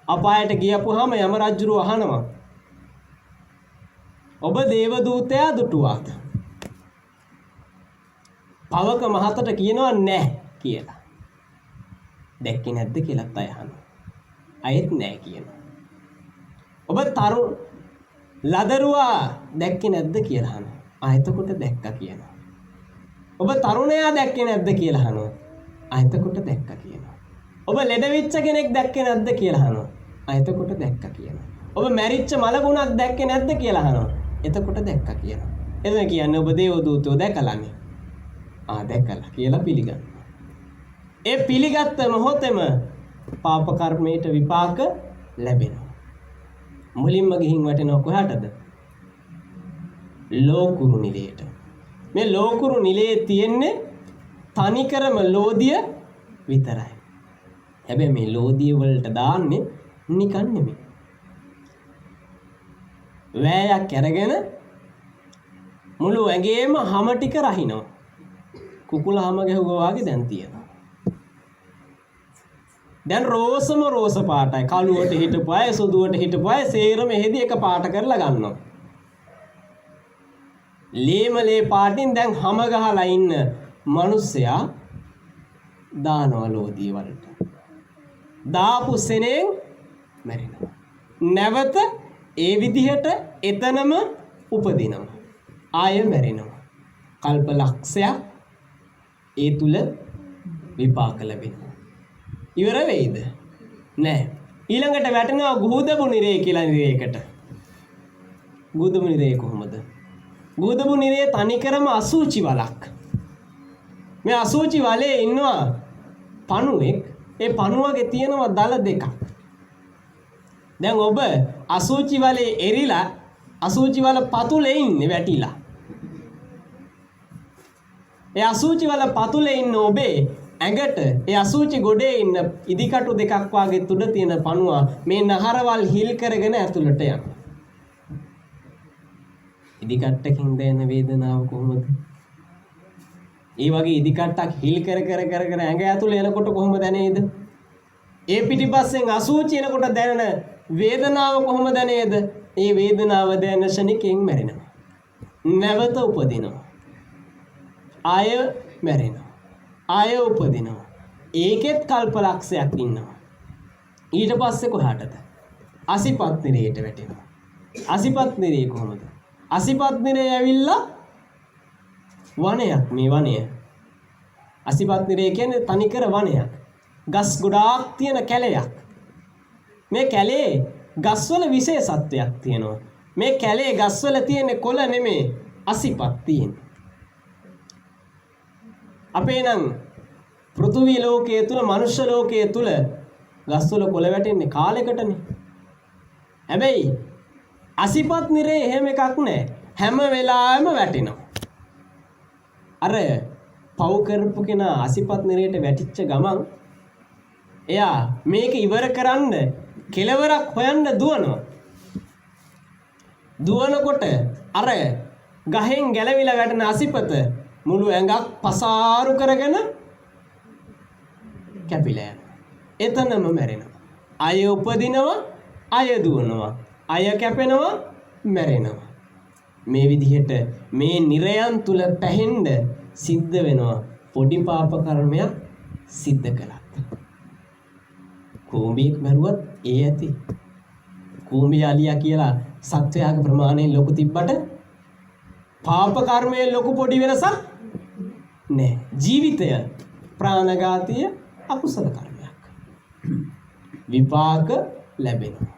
අපායට ගියපුවාම යම රජුරු අහනවා, ඔබ දේවදූතයා දුටුවාද? පවක මහතට කියනවා නැහැ කියලා. දැක්කේ නැද්ද කියලාත් අය අහනවා. අයෙත් නැහැ කියනවා. ඔබ ලදරුවා දැක්කේ නැද්ද කියලා අහනවා. එතකොට දැක්කා කියනවා. ඔබ තරුණයා දැක්කේ නැද්ද කියලා අහනවා. එතකොට දැක්කා කියනවා. ඔබ ලෙඩ වෙච්ච කෙනෙක් දැක්කේ නැද්ද කියලා අහනවා. එතකොට දැක්කා කියනවා. ඔබ මැරිච්ච මලගුණක් දැක්කේ නැද්ද කියලා අහනවා. එතකොට දැක්කා කියනවා. එතන කියන්නේ ඔබ දේවදූතයෝ දැකලානේ. දැකලා කියලා පිළිගන්නවා. ඒ පිළිගත්ත මොහොතේම පාප කර්මයට විපාක ලැබෙනවා. මුලින්ම ගිහින් වැටෙනවා කොහාටද? ලෝකුරු නිලයට. මේ ලෝකුරු නිලයේ තියෙන්නේ තනිකරම ලෝදිය විතරයි. හැබැයි මේ ලෝදිය වලට දාන්නේ නිකන් නෙමෙයි. වෑයක් අරගෙන මුළු ඇඟේම හැම ටික රහිනවා. කුකුල හැම ගැහුවා වගේ දැන් තියෙනවා. දැන් රෝස පාටයි. කළුවට හිටපු අය, සුදුවට හිටපු අය සේරම එහෙදි එක පාට කරලා ගන්නවා. ලේ පාටින් දැන් හැම ගහලා ඉන්න මිනිස්සයා දානවා ලෝදිය වලට. දාපු සෙනෙන් මැරෙනවා. නැවත ඒ විදිහට එතනම උපදිනවා. ආයෙ මැරෙනවා. කල්ප ලක්ෂයක් ඒ තුල විපාක ලැබෙනවා. ඉවර වෙයිද? නෑ. ඊළඟට වැටෙනවා ගුහුදබු නිරේ කියලා නිරේකට. ගුහුදබු නිරේ කොහොමද? ගුහුදබු නිරේ තනිකරම අසුචි වලක්. මේ අසුචි වලේ ඉන්නවා පණුවෙක්. ඒ පණුවගේ තියෙනවා දල දෙකක්. දැන් ඔබ අසුචි වලේ එරිලා අසුචි වල පතුලේ ඉන්නේ වැටිලා. ඒ අසුචි වල පතුලේ ඉන්න ඔබේ ඇඟට ඒ අසුචි ගොඩේ ඉන්න ඉදිකටු දෙකක් වාගේ තුඩ තියෙන පණුවා මේ නහරවල් හිල් කරගෙන ඇතුළට යනවා. ඉදිකට්ටකින් දැනෙන වේදනාව කොහොමද? ඒ වගේ ඉදිකට්ටක් හිල් කර ඇඟ ඇතුළේ එනකොට කොහොම දැනේද? ඒ පිටිපස්සෙන් අසුචි එනකොට දැනෙන වේදනාව කොහොම දැනේද? ඒ වේදනාව දැනෙන ශනිකෙන් මැරෙනවා. නැවත උපදිනවා. ආය මැරෙනවා. ආය උපදිනවා. ඒකෙත් කල්ප ලක්ෂයක් ඉන්නවා. ඊට පස්සේ කොහාටද? අසිපත් නිරේට වැටෙනවා. අසිපත් නිරේ කොහොමද? අසිපත් නිරේ ඇවිල්ලා වනයක්. මේ වනය අසිපත් නිරේ කියන්නේ තනිකර වනයක්. ගස් ගොඩාක් තියෙන කැලයක්. මේ කැලේ ගස්වල විශේෂත්වයක් තියෙනවා. මේ කැලේ ගස්වල තියෙන කොළ නෙමේ අසිපත් තියෙන්නේ. අපේ නම් පෘථිවි ලෝකයේ තුල මනුෂ්‍ය ලෝකයේ තුල ගස්වල කොළ වැටෙන්නේ කාලයකටනේ. හැබැයි අසිපත් නිරේ එහෙම එකක් නැහැ. හැම වෙලාවෙම වැටෙනවා. අර පව් කරපු කෙනා අසිපත් නිරේට වැටිච්ච ගමන් එයා මේක ඉවර කරන්න කෙලවරක් හොයන්න දුවනවා. දුවනකොට අර ගහෙන් ගැලවිලා වැටෙන අසිපත මුළු ඇඟක් පසාරු කරගෙන කැපිලා යනවා. එතනම මැරෙනවා. අය උපදිනවා, අය දුවනවා, අය කැපෙනවා, මැරෙනවා. මේ විදිහට මේ නිරයන් තුල පැහෙන්න සිද්ධ වෙනවා පොඩි පාප කර්මයක් සිද්ධ කළත්. කූඹියෙක් මරුවත් ඒ ඇති. කූඹිය අලියා කියලා සත්වයාගේ ප්‍රමාණයෙන් ලොකු තිබ්බට පාප කර්මයේ ලොකු පොඩි වෙනසක් නැහැ. ජීවිතය ප්‍රාණඝාතීය අකුසල කර්මයක්. විපාක ලැබෙනවා.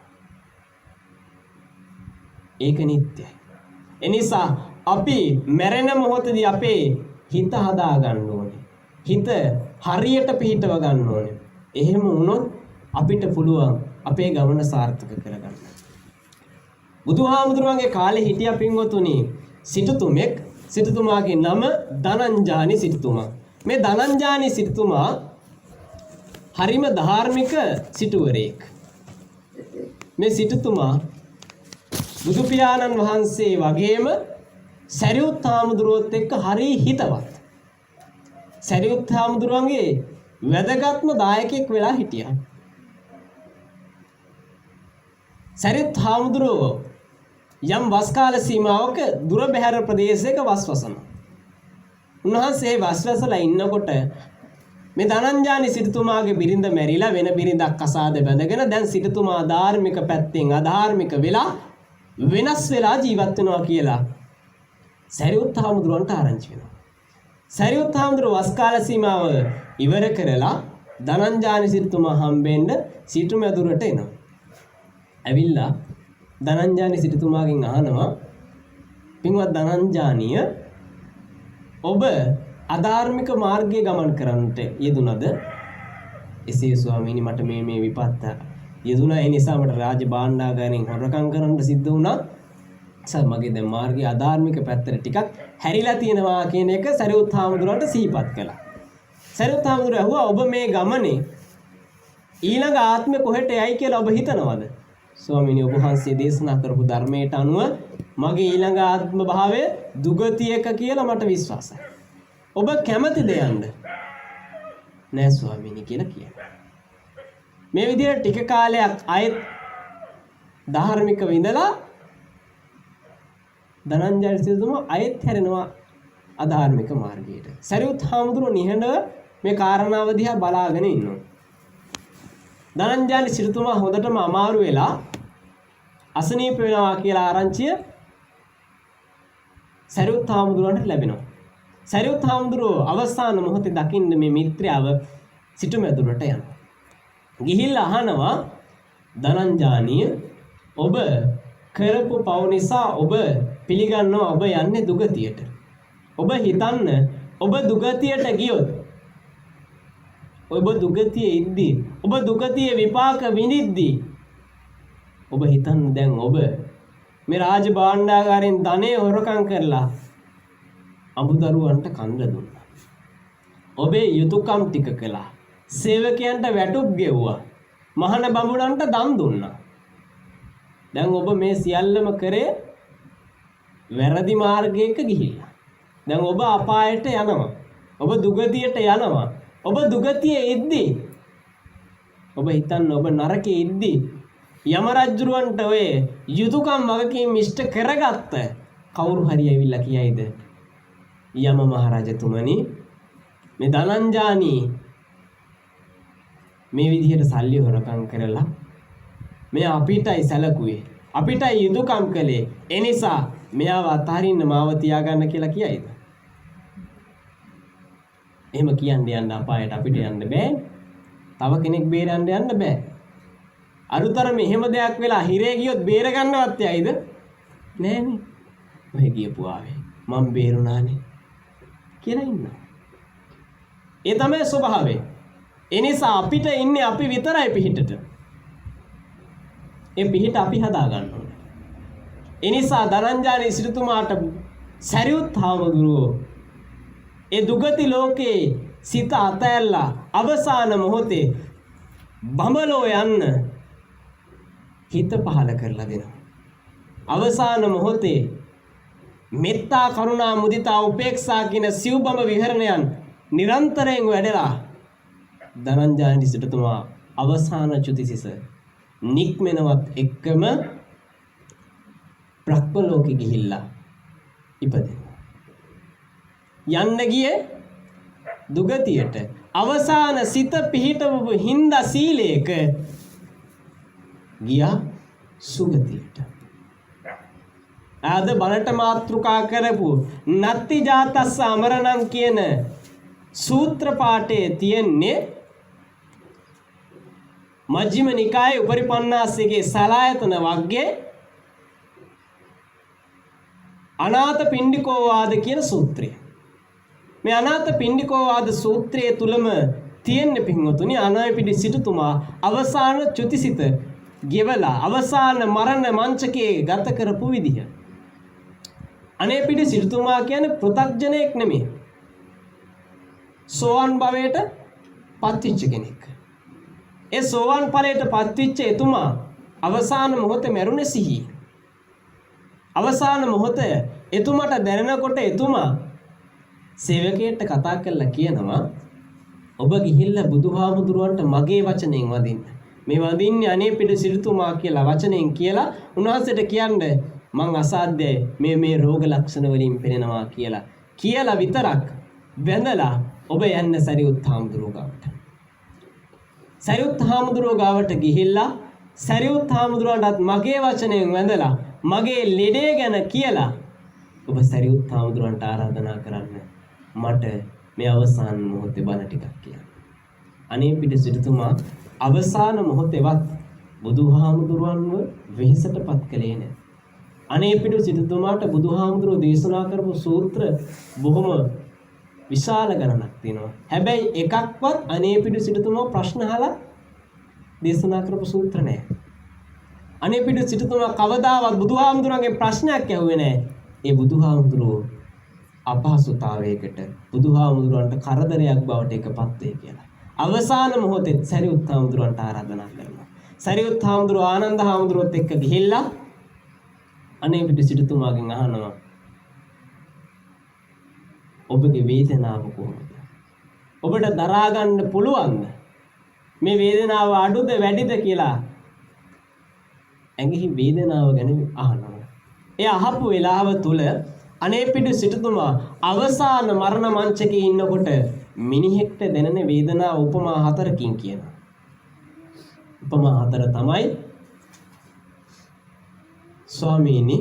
ඒක නිත්‍යයි. එනිසා අපි මැරෙන මොහොතදී අපේ හිත හදා ගන්න ඕනේ. හිත හරියට පිහිටව ගන්න ඕනේ. එහෙම වුණොත් අපිට පුළුවන් අපේ ගමන සාර්ථක කරගන්න. බුදුහාමුදුරුවන්ගේ කාලේ හිටිය පින්වතුනි සිටුතුමෙක්. සිටුතුමාගේ නම ධනංජානි සිටුතුමා. මේ ධනංජානි සිටුතුමා හරිම ධාර්මික සිටුවරයෙක්. මේ සිටුතුමා බුදු පියාණන් වහන්සේ වගේම සරියුත් හාමුදුරුවොත් එක්ක හරි හිතවත්. සරියුත් හාමුදුරුවන්ගේ වැදගත්ම දායකයෙක් වෙලා හිටියා. සරියුත් හාමුදුරුවෝ යම් වස් කාල සීමාවක දුර බැහැර ප්‍රදේශයක වස්වසනවා. උන්වහන්සේ වස්වසලා ඉන්නකොට මේ ධනංජානි සිටුතුමාගේ බිරිඳ මැරිලා වෙන බිරිඳක් අසාද බැඳගෙන දැන් සිටුතුමා ධාර්මික පැත්තෙන් අධාර්මික වෙලා වෙනස් වෙලා ජීවත් වෙනවා කියලා සරියුත් හාමුදුරුවන්ට ආරංචි වෙනවා. සරියුත් හාමුදුරුවෝ වස් කාල සීමාව ඉවර කරලා ධනංජානි සිටුතුමා හම්බෙන්න සිටුමැදුරට එනවා. ඇවිල්ලා ධනංජානි සිටුතුමාගෙන් අහනවා පින්වත් ධනංජානිය ඔබ අධාර්මික මාර්ගයේ ගමන් කරන්නට යෙදුනද? එසේ ස්වාමීනි මට මේ විපත්ත යෙදුණා. ඒ නිසා මට රාජ භාණ්ඩාගාරයෙන් හොරකම් කරන්න සිද්ධ වුණා. මගේ දැන් මාර්ගයේ අධාර්මික පැත්තට ටිකක් හැරිලා තියෙනවා කියන එක සරියුත් හාමුදුරුවන්ට සිහිපත් කළා. සරියුත් හාමුදුරුවෝ ඇහුවා ඔබ මේ ගමනේ ඊළඟ ආත්මෙ කොහෙට යයි කියලා ඔබ හිතනවද? ස්වාමීනි ඔබ වහන්සේ දේශනා කරපු ධර්මයට අනුව මගේ ඊළඟ ආත්ම භාවය දුගතියක කියලා මට විශ්වාසයි. ඔබ කැමතිද යන්න? නෑ ස්වාමීනි කියලා කියනවා. මේ විදිහට ටික කාලයක් ආයෙත් ධාර්මික විඳලා ධනංජානි සිටුතුමා ආයෙත් හැරෙනවා අධාර්මික මාර්ගයට. සරියුත් හාමුදුරුවෝ නිහඬව මේ කාරණාව දිහා බලාගෙන ඉන්නවා. ධනංජානි සිටුතුමා හොඳටම අමාරු වෙලා අසනීප වෙනවා කියලා ආරංචිය සරියුත් හාමුදුරුවන්ට ලැබෙනවා. සරියුත් හාමුදුරුවෝ අවසාන මොහොතේ දකින්න මේ මිත්‍රාව සිටුමැදුරට යනවා. ගිහිල්ලා අහනවා ධනංජානිය ඔබ කරපු පව් නිසා ඔබ පිළිගන්නවා ඔබ යන්නේ දුගතියට. ඔබ හිතන්න ඔබ දුගතියට ගියොත් ඔබ දුගතියේ ඉද්දී ඔබ දුගතියේ විපාක විඳිද්දී ඔබ හිතන්න දැන් ඔබ මේ රාජ භාණ්ඩාගාරයෙන් ධනෙ හොරකම් කරලා අමුදරුවන්ට කන්න දුන්නා. ඔබේ යුතුයකම් ටික කළා. සේවකයන්ට වැටුප් ගෙව්වා. මහාන බඹුණන්ට දන් දුන්නා. දැන් ඔබ මේ සියල්ලම කරේ වැරදි මාර්ගයක ගිහිල්ලා. දැන් ඔබ අපායට යනවා. ඔබ දුගතියට යනවා. ඔබ දුගතියේ ඉද්දී ඔබ හිතන්න ඔබ නරකයේ ඉද්දී යම රජුරවන්ට ඔය යුතුයකම් වගකීම් ඉෂ්ට කරගත්ත කවුරු හරි ඇවිල්ලා කියයිද යම මහරජතුමනි මේ ධනංජානි මේ විදිහට සල්ලි හොරකම් කරලා මේ අපිටයි සැලකුවේ අපිටයි යුතුයකම් කළේ ඒ නිසා මෙයාව අතහරින්න මාව තියාගන්න කියලා කියයිද? එහෙම කියන්නේ යන්න අපායට අපිට යන්න බෑ. තව කෙනෙක් බේරන්න යන්න බෑ. අරුතර මෙහෙම දෙයක් වෙලා හිරේ ගියොත් බේර ගන්නවත් යයිද? නෑනේ. ඔය ගියපු ආවේ මම බේරුණානේ කියලා ඉන්නවා. ඒ තමයි ස්වභාවය. ඒ නිසා අපිට ඉන්නේ අපි විතරයි පිහිටට. ඒ පිහිට අපි හදා ගන්න ඕනේ. ඒ නිසා ධනංජානි සිටුතුමාට සරියුත් හාමුදුරුවෝ ඒ දුගති ලෝකේ සිත අතැල්ලා අවසාන මොහොතේ බඹලෝ යන්න හිත පහල කරලා දෙනවා. අවසාන මොහොතේ මෙත්තා කරුණා මුදිතා උපේක්ෂා කියන සිව්බඹ විහරණයන් නිරන්තරයෙන් වැඩලා ධනංජානි සිටුතුමා අවසාන චුතිසිස නික්මනවත් එක්කම බ්‍රහ්ම ලෝකෙ ගිහිල්ලා ඉපදෙනවා. යන්න ගියේ දුගතියට අවසාන සිත පිහිටවපු හින්දා සීලයක ගියා සුගතියට. ආද බලට මාත්‍රිකා කරපු නත්ති ජාතස්ස අමරණං කියන සූත්‍ර පාඨයේ තියෙන්නේ මජ්ක්‍ධිම නිකායේ උපරිපන්නාසයේ සලායතන වග්ගයේ අනාථ පිණ්ඩිකෝ වාද කියන සූත්‍රය. මේ අනාථ පිණ්ඩිකෝ වාද සූත්‍රයේ තුලම තියෙන්නේ පින්වතුනි අනායපිඩි සිටුතුමා අවසාන චුතිසිත ගෙවලා අවසාන මරණ මංචකයේ ගත කරපු විදිහ. අනායපිඩි සිටුතුමා කියන්නේ පෘථග්ජනෙක් නෙමෙයි. සෝවන් භවයට පත්විච්ච කෙනෙක්. ඒ සෝවන් ඵලයට පත්විච්ච එතුමා අවසාන මොහොතේ මරුනේ සිහිය. අවසාන මොහොතේ එතුමාට දැනෙනකොට එතුමා සේවකයෙක්ට කතා කරලා කියනවා ඔබ ගිහිල්ලා බුදුහාමුදුරුවන්ට මගේ වචනෙන් වදින්න. මේ වදින්නේ අනේපිඩ සිටුතුමා කියලා වචනෙන් කියලා උන්වහන්සේට කියන්නේ මං අසාධ්‍යයි මේ රෝග ලක්ෂණ වලින් පෙනෙනවා කියලා විතරක් වැඳලා ඔබ යන්න සරියුත් හාමුදුරුවෝ ගාවට. සරියුත් හාමුදුරුවෝ ගාවට ගිහිල්ලා සරියුත් හාමුදුරුවන්ටත් මගේ වචනෙන් වැඳලා මගේ ලෙඩේ ගැන කියලා ඔබ සරියුත් හාමුදුරුවන්ට ආරාධනා කරන්න මට මේ අවසාන මොහොතේ බණ ටිකක් කියන්න. අනේපිඩ සිටුතුමා අවසාන මොහොතේවත් බුදුහාමුදුරුවන්ව වෙහෙසටපත් කළේ නැහැ. අනේපිඩ සිටුතුමාට බුදුහාමුදුරුවෝ දේශනා කරපු සූත්‍ර බොහොම විශාල ගණනක් තියෙනවා. හැබැයි එකක්වත් අනේපිඩ සිටුතුමා ප්‍රශ්න අහලා දේශනා කරපු සූත්‍ර නැහැ. අනේපිඩ සිටුතුමා කවදාවත් බුදුහාමුදුරන්ගේ ප්‍රශ්නයක් ඇහුවේ නැහැ. ඒ බුදුහාමුදුරුවෝ අපහසුතාවයකට බුදුහාමුදුරන්ට කරදරයක් බවට එකපත් වෙයි කියලා. අවසාන මොහොතේ සරියුත් හාමුදුරන්ට ආරාධනා කරනවා. සරියුත් හාමුදුරුවෝ ආනන්ද හාමුදුරුවොත් එක්ක ගිහිල්ලා අනේපිඩ සිටුතුමාගෙන් අහනවා ඔබගේ වේදනාව කොහොමද? ඔබට දරා ගන්න පුළුවන්ද? මේ වේදනාව අඩුද වැඩිද කියලා ඇඟෙහි වේදනාව ගැන අහනවා. ඒ අහපු වෙලාව තුල අනේපිඩ සිටුතුමා අවසාන මරණ මංචකේ ඉන්නකොට මිනිහෙක්ට දැනෙන වේදනාව උපමා 4කින් කියනවා. උපමා 4 තමයි ස්වාමීනි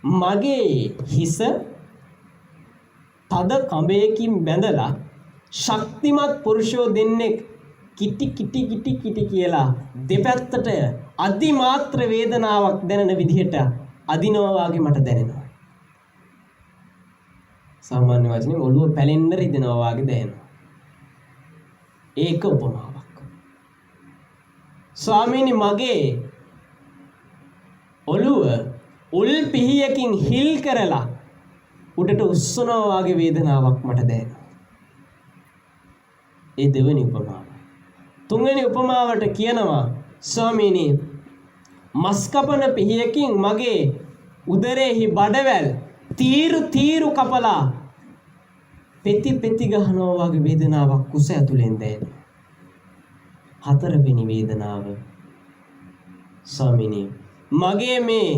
මගේ හිස තද කඹයකින් බැඳලා ශක්තිමත් පුරුෂයෝ දෙන්නෙක් කිටි කියලා දෙපැත්තට අතිමාත්‍ර වේදනාවක් දැනෙන විදිහට අදිනවා වගේ මට දැනෙනවා. සාමාන්‍ය වචනේ ඔළුව පැලෙන්න රිදෙනවා වගේ දැනෙනවා. ඒක උපමාවක්. ස්වාමීනි මගේ ඔළුව උල් පිහියකින් හිල් කරලා උඩට උස්සනවා වගේ වේදනාවක් මට දැනෙනවා. ඒ දෙවෙනි උපමාව. තුන්වෙනි උපමාවට කියනවා ස්වාමීනි මස් කපන පිහියකින් මගේ උදරයේහි බඩවැල් තීරු කපලා පෙති ගහනවා වගේ වේදනාවක් කුස ඇතුලෙන් දැනෙනවා. හතරවෙනි වේදනාව ස්වාමීනි මගේ මේ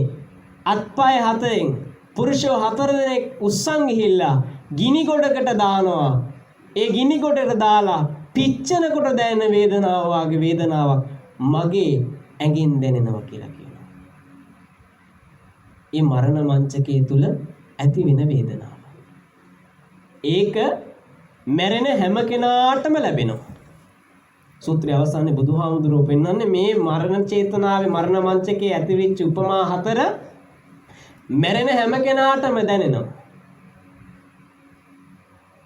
අත්පය හතරෙන් පුරුෂයෝ 4 දෙනෙක් උස්සන් ගිහිල්ලා ගිනි ගොඩකට දානවා. ඒ ගිනි ගොඩට දාලා පිච්චෙනකොට දැනෙන වේදනාව වගේ වේදනාවක් මගේ ඇඟෙන් දැනෙනවා කියලා කියනවා. ඒ මරණ මංචකයේ තුල ඇති වෙන වේදනාව. ඒක මැරෙන හැම කෙනාටම ලැබෙනවා. සූත්‍රය අවසානයේ බුදුහාමුදුරුවෝ පෙන්වන්නේ මේ මරණ චේතනාවේ මරණ මංචකයේ ඇතිවෙච්ච උපමා 4 මැරෙන හැම කෙනාටම දැනෙනවා.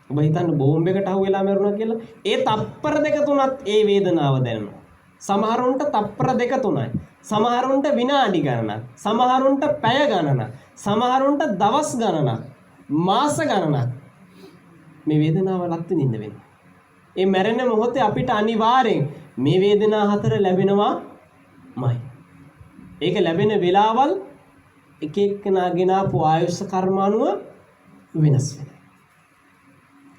ඔබ හිතන්න බෝම්බයකට අහුවෙලා මැරුණා කියලා. ඒ තප්පර දෙක තුනත් ඒ වේදනාව දැනෙනවා. සමහරුන්ට තප්පර දෙක තුනයි. සමහරුන්ට විනාඩි ගණනක්. සමහරුන්ට පැය ගණනක්. සමහරුන්ට දවස් ගණනක්. මාස ගණනක්. මේ වේදනාව ලක් විඳින්න වෙනවා. ඒ මැරෙන මොහොතේ අපිට අනිවාර්යෙන් මේ වේදනා 4 ලැබෙනවාමයි. ඒක ලැබෙන වෙලාවල් එක එක්කෙනාගෙන ආපු ආයුෂ කර්ම අනුව වෙනස් වෙනවා.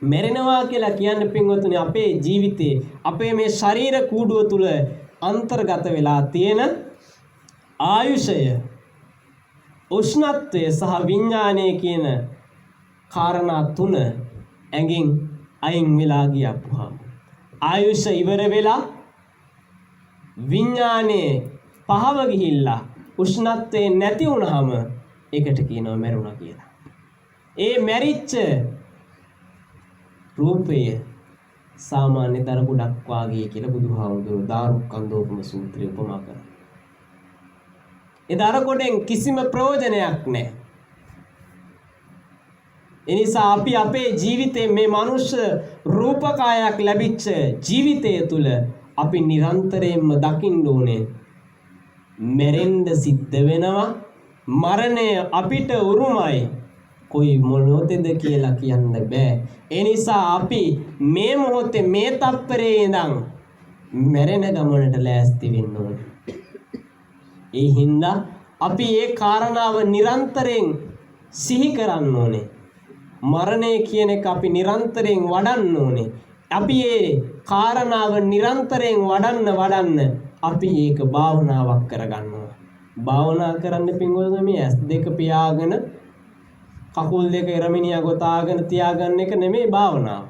මැරෙනවා කියලා කියන්නේ පින්වතුනි අපේ ජීවිතේ අපේ මේ ශරීර කූඩුව තුල අන්තර්ගත වෙලා තියෙන ආයුෂය උෂ්ණත්වය සහ විඥානය කියන කාරණා තුන ඇඟෙන් අයින් වෙලා ගියපුවාම ආයුෂ ඉවර වෙලා විඥානේ පහව ගිහිල්ලා උෂ්ණත්වයේ නැති වුනහම ඒකට කියනවා මරුණා කියලා. ඒ මැරිච්ච රූපය සාමාන්‍ය දර ගොඩක් වාගේ කියලා බුදුහාමුදුරුවෝ දාරුක්කන්දෝපම සූත්‍රය උපමා කරනවා. ඒ දර ගොඩෙන් කිසිම ප්‍රයෝජනයක් නැහැ. එනිසා අපි අපේ ජීවිතේ මේ මනුෂ්‍ය රූපකායක් ලැබිච්ච ජීවිතය තුළ අපි නිරන්තරයෙන්ම දකින්න ඕනේ මැරෙන්න සිද්ධ වෙනවා. මරණය අපිට උරුමයි. කොයි මොහොතේද කියලා කියන්න බෑ. ඒ නිසා අපි මේ මොහොතේ මේ තත්පරේ ඉඳන් මැරෙන ගමනට ලෑස්ති වෙන්න ඕනේ. ඒ හින්දා අපි ඒ කාරණාව නිරන්තරයෙන් සිහි කරන්න ඕනේ. මරණය කියන එක අපි නිරන්තරයෙන් වඩන්න ඕනේ. අපි ඒ කාරණාව නිරන්තරයෙන් වඩන්න අපි ඒක භාවනාවක් කරගන්නවා. භාවනා කරන්න පින්වල මේ S2 පියාගෙන කකුල් දෙක එරමිනියා ගොතාගෙන තියාගන්න එක නෙමෙයි භාවනාව.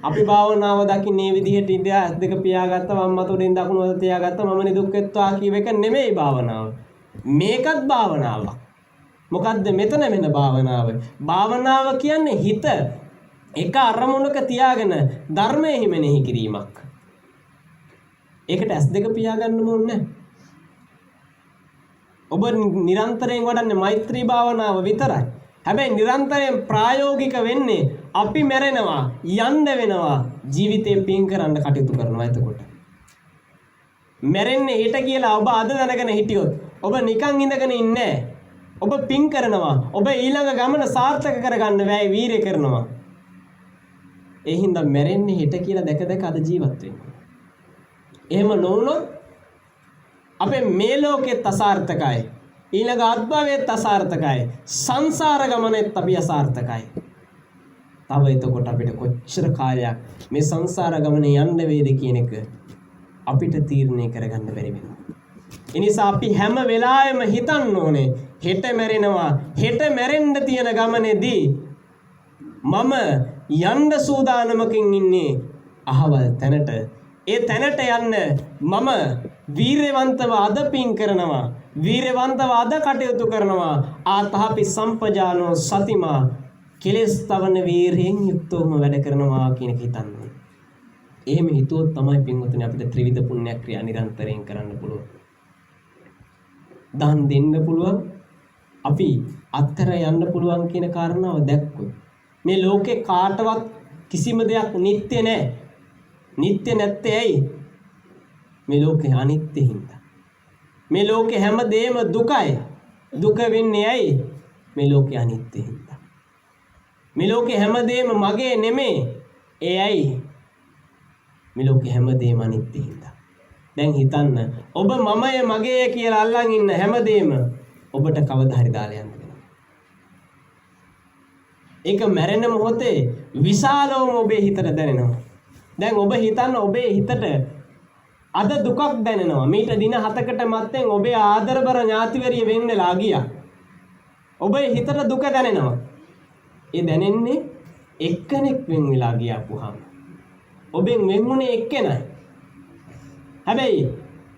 අපි භාවනාව දකින්නේ විදිහට ඉඳලා S2 පියාගත්ත වම් අතෙන් දකුණු අත තියාගත්ත මම නිදුක්කත්වා කියව එක නෙමෙයි භාවනාව. මේකත් භාවනාවක්. මොකද්ද මෙතන වෙන භාවනාව? භාවනාව කියන්නේ හිත එක අරමුණක තියාගෙන ධර්මයේ හිමෙනෙහි කිරීමක්. ඒකට S2 පියාගන්න ඕනේ. ඔබ නිරන්තරයෙන් වඩන්නේ මෛත්‍රී භාවනාව විතරයි. හැබැයි නිරන්තරයෙන් ප්‍රායෝගික වෙන්නේ අපි මැරෙනවා යන්න වෙනවා ජීවිතේ පින් කරන්න කටයුතු කරනවා. එතකොට මැරෙන්නේ හෙට කියලා ඔබ අද දැනගෙන හිටියොත් ඔබ නිකන් ඉඳගෙන ඉන්නේ නැහැ. ඔබ පින් කරනවා. ඔබ ඊළඟ ගමන සාර්ථක කරගන්න වැය වීරය කරනවා. ඒ හින්දා මැරෙන්නේ හෙට කියලා දැක අද ජීවත් වෙන්න. එහෙම නොවුනොත් අපේ මේ ලෝකෙත් අසාර්ථකයි. ඊළඟ අත්භවයේත් අසාර්ථකයි. සංසාර ගමනේත් අපි අසාර්ථකයි. තව එතකොට අපිට කොච්චර කාලයක් මේ සංසාර ගමනේ යන්න වේද කියන එක අපිට තීරණය කරගන්න බැරි වෙනවා. ඒ නිසා අපි හැම වෙලාවෙම හිතන්න ඕනේ හෙට මැරෙනවා. හෙට මැරෙන්න තියෙන ගමනේදී මම යන්න සූදානමකින් ඉන්නේ අහවල් තැනට. ඒ තැනට යන්න මම වීරවන්තව අද පින් කරනවා. වීරවන්තව අද කටයුතු කරනවා. ආතහපි සම්පජානෝ සතිමා කෙලස් තවන වීරයෙන් යුක්තවම වැඩ කරනවා කියන එක හිතන්නේ. එහෙම හිතුවොත් තමයි පින්වතුනි අපිට ත්‍රිවිධ පුණ්‍ය ක්‍රියා නිරන්තරයෙන් කරන්න පුළුවන්. දන් දෙන්න පුළුවන්. අපි අත්තර යන්න පුළුවන් කියන කාරණාව දැක්කොත් මේ ලෝකේ කාටවත් කිසිම දෙයක් නිත්‍ය නැහැ. නිත්‍ය නැත්තේ ඇයි? මේ ලෝකේ අනිත්‍ය හින්දා. මේ ලෝකේ හැමදේම දුකයි. දුක වෙන්නේ ඇයි? මේ ලෝකේ අනිත්‍ය හින්දා. මේ ලෝකේ හැමදේම මගේ නෙමෙයි. ඒ ඇයි? මේ ලෝකේ හැමදේම අනිත්‍ය හින්දා. දැන් හිතන්න ඔබ මමය මගේ කියලා අල්ලන් ඉන්න හැමදේම ඔබට කවදා හරි දාලා යන්න වෙනවා. ඒක මැරෙන මොහොතේ විශාලවම ඔබේ හිතට දැනෙනවා. දැන් ඔබ හිතන්න ඔබේ හිතට අද දුකක් දැනෙනවා. මීට දින 7කට මත්තෙන් ඔබේ ආදරබර ඥාතිවරිය වෙන් වෙලා ගියා. ඔබේ හිතට දුක දැනෙනවා. ඒ දැනෙන්නේ එක්කෙනෙක් වෙන් වෙලා ගියාපුවාම. ඔබෙන් වෙන්ුනේ එක්කෙනයි. හැබැයි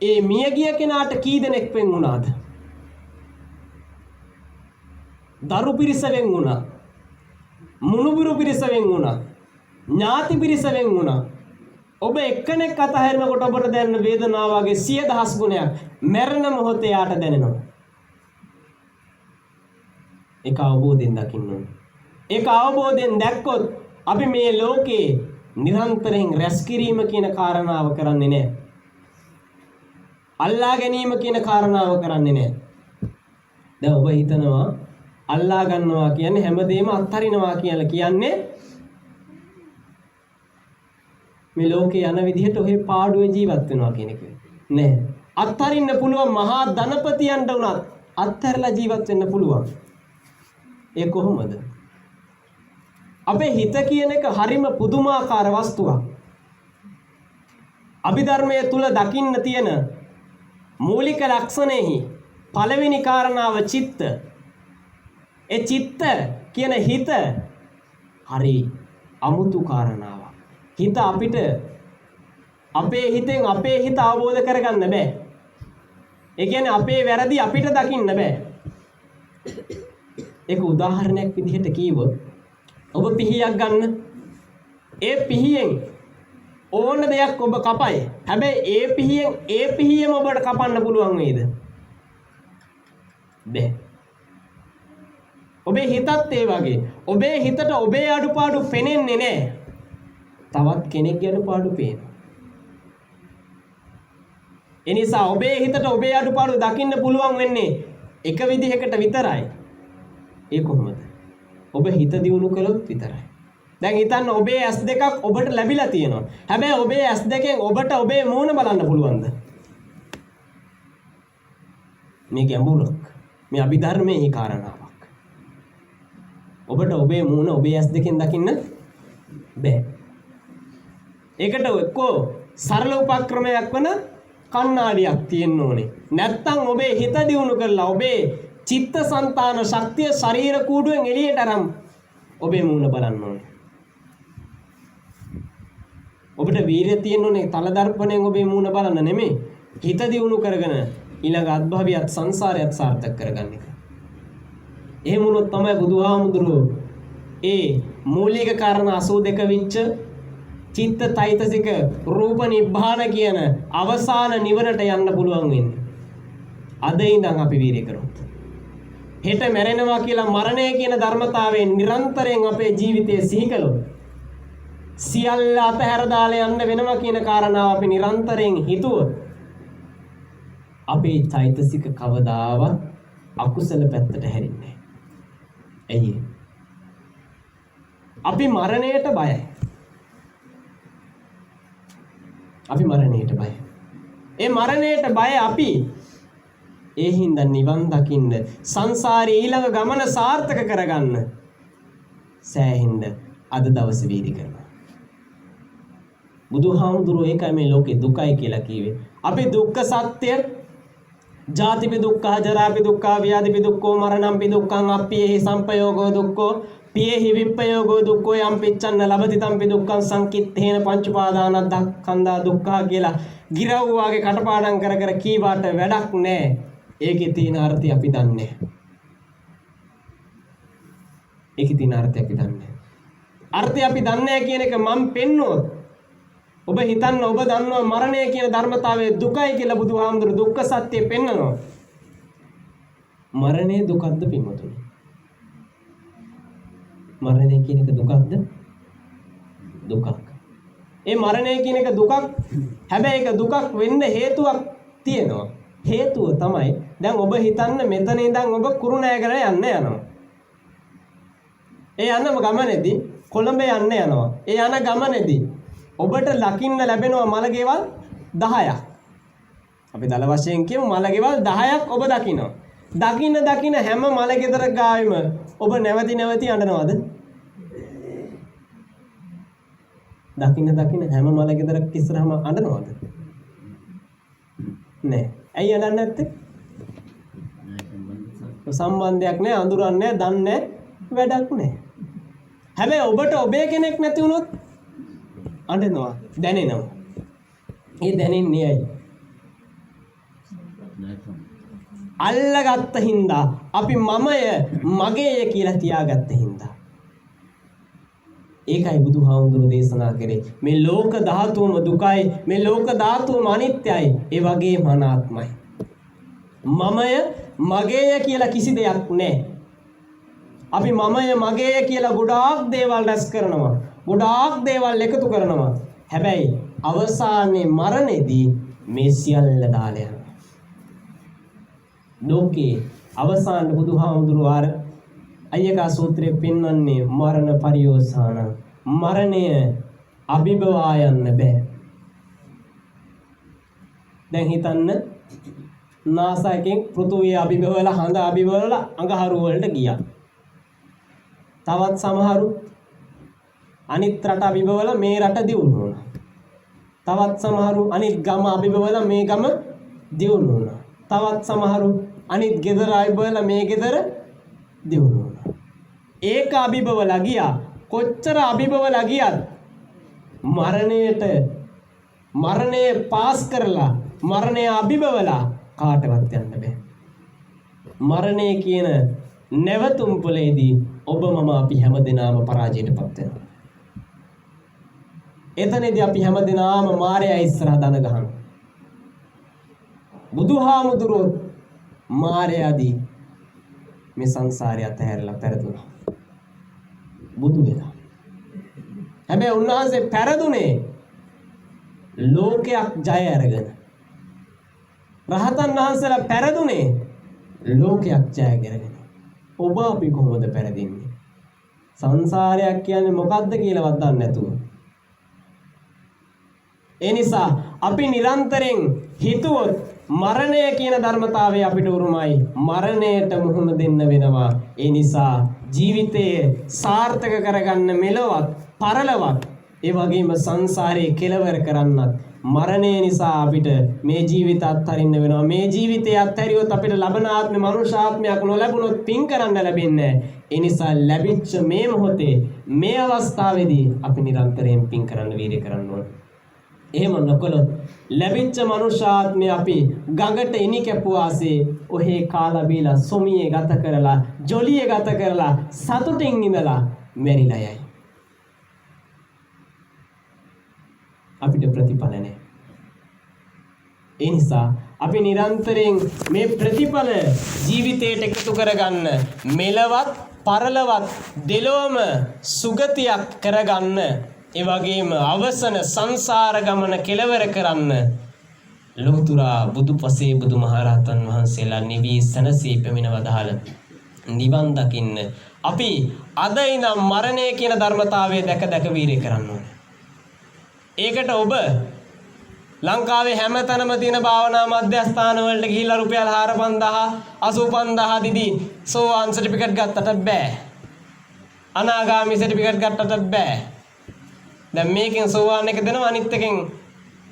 ඒ මිය ගිය කෙනාට කී දෙනෙක් වෙන් වුණාද? දරු පිරිස වෙන් වුණා. මුණුබුරු පිරිස වෙන් වුණා. ඥාති පිරිස වෙන් වුණා. ඔබ එක්කෙනෙක් අතහැරනකොට ඔබට දැනෙන වේදනාව වගේ 100,000 ගුණයක් මරණ මොහොතේ යාට දැනෙනවා. ඒක අවබෝධයෙන් දකින්න ඕනේ. ඒක අවබෝධයෙන් දැක්කොත් අපි මේ ලෝකේ නිරන්තරයෙන් රැස් කිරීම කියන කාරණාව කරන්නේ නැහැ. අල්ලා ගැනීම කියන කාරණාව කරන්නේ නැහැ. දැන් ඔබ හිතනවා අල්ලා ගන්නවා කියන්නේ හැමදේම අත්හරිනවා කියලා කියන්නේ මේ ලෝකේ යන විදිහට ඔහේ පාඩුවේ ජීවත් වෙනවා කියන එක නෑ. අත්හරින්න පුළුවන් මහා ධනපතියන්ට උනත් අත්හැරලා ජීවත් වෙන්න පුළුවන්. ඒ කොහොමද? අපේ හිත කියන එක හරිම පුදුමාකාර වස්තුවක්. අභිධර්මයේ තුල දකින්න තියෙන මූලික ලක්ෂණෙහි පළවෙනි කාරණාව චිත්ත. ඒ චිත්ත කියන හිත හරි අමුතු කාරණාවක්. හිත අපිට අපේ හිතෙන් අපේ හිත අවබෝධ කරගන්න බෑ. ඒ කියන්නේ අපේ වැරදි අපිට දකින්න බෑ. ඒක උදාහරණයක් විදිහට කීවොත් ඔබ පිහියක් ගන්න. ඒ පිහියෙන් ඕන දෙයක් ඔබ කපයි. හැබැයි ඒ පිහියම ඔබට කපන්න පුළුවන් වේද? බෑ. ඔබේ හිතත් ඒ වගේ. ඔබේ හිතට ඔබේ අඩුපාඩු පෙනෙන්නේ නැහැ. තවත් කෙනෙක්ගේ අඩුපාඩු පේනවා. එනිසා ඔබේ හිතට ඔබේ අඩුපාඩු දකින්න පුළුවන් වෙන්නේ එක විදිහකට විතරයි. ඒ කොහොමද? ඔබ හිත දියුණු කළොත් විතරයි. දැන් හිතන්න ඔබේ S2ක් ඔබට ලැබිලා තියෙනවා. හැබැයි ඔබේ S2කින් ඔබට ඔබේ මූණ බලන්න පුළුවන්ද? මේ ගැඹුරක්. මේ අභිධර්මයේ කාරණාවක්. ඔබට ඔබේ මූණ ඔබේ S2කින් දකින්න බෑ. ඒකට එක්කෝ සරල උපක්‍රමයක් වන කණ්ණාඩියක් තියෙන්න ඕනේ. නැත්තම් ඔබේ හිත දියුණු කරලා ඔබේ චිත්තසංතාන ශක්තිය ශරීර කූඩුවෙන් එළියට අරන් ඔබේ මූණ බලන්න ඕනේ. ඔබට වීරිය තියෙන්න ඕනේ තල දර්පණයෙන් ඔබේ මූණ බලන්න නෙමෙයි. හිත දියුණු කරගෙන ඊළඟ අත්භවයත් සංසාරයත් සාර්ථක කරගන්න එක. එහෙම වුණොත් තමයි බුදුහාමුදුරුවෝ ඒ මූලික කාරණා 82 විච්ච චිත්ත තෛතසික රූප නිබ්බාන කියන අවසාන නිවනට යන්න පුළුවන් වෙන්නේ. අද ඉඳන් අපි වීරිය කරමු. හෙට මැරෙනවා කියලා මරණය කියන ධර්මතාවයෙන් නිරන්තරයෙන් අපේ ජීවිතයේ සිහි කළොත් සියල්ල අතහැර දාලා යන්න වෙනවා කියන කාරණාව අපි නිරන්තරයෙන් හිතුවොත් අපේ චෛතසික කවදාවත් අකුසල පැත්තට හැරෙන්නේ නැහැ. ඇයි? අපි මරණයට බයයි. අපි මරණයට බයයි. ඒ මරණයට බය අපි ඒ හින්දා නිවන් දකින්න සංසාරේ ඊළඟ ගමන සාර්ථක කරගන්න සෑහෙන්න අද දවසේ වීර්ය කරනවා. බුදුහාමුදුරුවෝ ඒකයි මේ ලෝකේ දුකයි කියලා කිව්වේ. අපි දුක්ඛ සත්‍ය ජාතිපි දුක්ඛ ජරාපි දුක්ඛ ව්‍යාධිපි දුක්ඛෝ මරණම්පි දුක්ඛං අප්පියෙහි සම්පයෝගෝ දුක්ඛෝ පියෙහි විප්පයෝගෝ දුක්ඛෝ යම් පිච්ඡන්න ලබති තම්පි දුක්ඛං සංකිට්ඨේන පංච උපාදානස්කන්ධා දුක්ඛා කියලා ගිරව් වාගේ කටපාඩම් කර කර කීවාට වැඩක් නැහැ. ඒකේ තියෙන අර්ථය අපි දන්නේ. ඒකේ තියෙන අර්ථය අපි දන්නේ. අර්ථය අපි දන්නේ කියන එක මම පෙන්නුවොත් ඔබ හිතන්න ඔබ දන්නවා මරණය කියන ධර්මතාවය දුකයි කියලා බුදුහාමුදුරු දුක්ඛ සත්‍ය පෙන්නනවා. මරණය දුකක්ද පින්වතුනි? මරණය කියන එක දුකක්ද? දුකක්. ඒ මරණය කියන එක දුකක්. හැබැයි ඒක දුකක් වෙන්න හේතුවක් තියෙනවා. හේතුව තමයි දැන් ඔබ හිතන්න මෙතන ඉඳන් ඔබ කුරුණෑගල යන්න යනවා. ඒ යන ගමනේදී කොළඹ යන්න යනවා. ඒ යන ගමනේදී ඔබට ලකින්න ලැබෙනවා මලගෙවල් 10ක්. අපි දල වශයෙන් කියමු මලගෙවල් 10ක් ඔබ දකිනවා. දකින්න හැම මලගෙදර ගාවෙම ඔබ නැවති අඬනවද? දකින්න හැම මලගෙදරක් ඉස්සරහම අඬනවද? නෑ. ඇයි අඬන්නේ නැත්තේ? සම්බන්ධයක් නෑ, අඳුරන්නේ නෑ, දන්නේ වැඩක් නෑ. හැබැයි ඔබට ඔබේ කෙනෙක් නැති වුණොත් අඬනවා, දැනෙනවා. ඒ දැනෙන්නේ ඇයි? අල්ලගත්ත හින්දා අපි මමය මගේය කියලා තියාගත්ත හින්දා. ඒකයි බුදුහාමුදුරු දේශනා කරේ මේ ලෝක ධාතුවම දුකයි, මේ ලෝක ධාතුවම අනිත්‍යයි, ඒ වගේම අනාත්මයි. මමය මගේය කියලා කිසි දෙයක් නැහැ. අපි මමය මගේය කියලා ගොඩාක් දේවල් රැස් කරනවා, ගොඩාක් දේවල් එකතු කරනවා. හැබැයි අවසානයේ මරණයේදී මේ සියල්ල දාලා යනවා. ලෝකේ අවසාන බුදුහාමුදුරු ආර අය්‍යකා සූත්‍රයේ පෙන්වන්නේ මරණ පරියෝසాన. මරණය අභිභවා යන්න බෑ. දැන් හිතන්න නාසයෙන් පෘථුවිය අභිභවලා හඳ අභිභවලා අඟහරු වලට ගියා. තවත් සමහරු අනිත් රට අභිභවලා මේ රට දියුණු වුණා. තවත් සමහරු අනිත් ගම අභිභවලා මේ ගම දියුණු වුණා. තවත් සමහරු අනිත් ගෙදර අභිභවලා මේ ගෙදර දියුණු වුණා. ඒක අභිභවලා ගියා. කොච්චර අභිභවලා ගියත් මරණය පාස් කරලා මරණය අභිභවලා කාටවත් යන්න බෑ. මරණය කියන නැවතුම් පොලේදී ඔබ මම අපි හැමදෙනාම පරාජයටපත් වෙනවා. එතනදී අපි හැමදෙනාම මායя ඉස්සරහ දන ගහනවා. බුදුහාමුදුරුවෝ මායяදී මේ සංසාරය අතහැරලා පෙරදුනා. බුදු වෙලා. හැබැයි උන්වහන්සේ පෙරදුනේ ලෝකයක් ජය අරගෙන. රහතන් වහන්සේලා පෙරදුනේ ලෝකයක් ජය අරගෙන. ඔබ අපි කොහොමද පෙරදින්නේ? සංසාරයක් කියන්නේ මොකක්ද කියලාවත් දන්නේ නැතුව. ඒ නිසා අපි නිරන්තරයෙන් හිතුවොත් මරණය කියන ධර්මතාවය අපිට උරුමයි. මරණයට මුහුණ දෙන්න වෙනවා. ඒ නිසා ජීවිතයේ සාර්ථක කරගන්න මෙලොවත් පරලොවත් ඒ වගේම සංසාරේ කෙලවර කරන්නත් මරණය නිසා අපිට මේ ජීවිත අත්හරින්න වෙනවා. මේ ජීවිතය අත්හැරියොත් අපිට ලබන ආත්මේ මනුෂ්‍ය ආත්මයක් නොලැබුණොත් පින් කරන්න ලැබෙන්නේ නැහැ. ඒ නිසා ලැබිච්ච මේ මොහොතේ මේ අවස්ථාවේදී අපි නිරන්තරයෙන් පින් කරන්න වීර්ය කරන්න ඕනේ. එහෙම නොකළොත් ලැබිච්ච මනුෂ්‍යාත්මය අපි ගඟට ඉනි කැපුවාසේ ඔහේ කාලා බීලා සොමියේ ගත කරලා ජොලියේ ගත කරලා සතුටින් ඉඳලා මැරිලා යයි. අපිට ප්‍රතිඵල නැහැ. ඒ නිසා අපි නිරන්තරයෙන් මේ ප්‍රතිඵල ජීවිතයට එකතු කරගන්න මෙලවත් පරලවත් දෙලොවම සුගතියක් කරගන්න ඒ වගේම අවසන සංසාර ගමන කෙලවර කරන්න ලෝතුරා බුදුපසේ බුදුමහරහතන් වහන්සේලා නිවි සනසී පැමිණ වදාළ නිවන් දකින්න අපි අද ඉඳන් මරණය කියන ධර්මතාවය දැක දැක වීර්ය කරන්න ඕනේ. ඒකට ඔබ ලංකාවේ හැමතැනම තියෙන භාවනා මධ්‍යස්ථාන වලට ගිහිල්ලා රුපියල් 4000 85000 දීදී සෝවාන් සර්ටිෆිකේට් ගත්තට බෑ. අනාගාමී සර්ටිෆිකේට් ගත්තට බෑ. දැන් මේකෙන් සෝවාන් එක දෙනවා අනිත් එකෙන්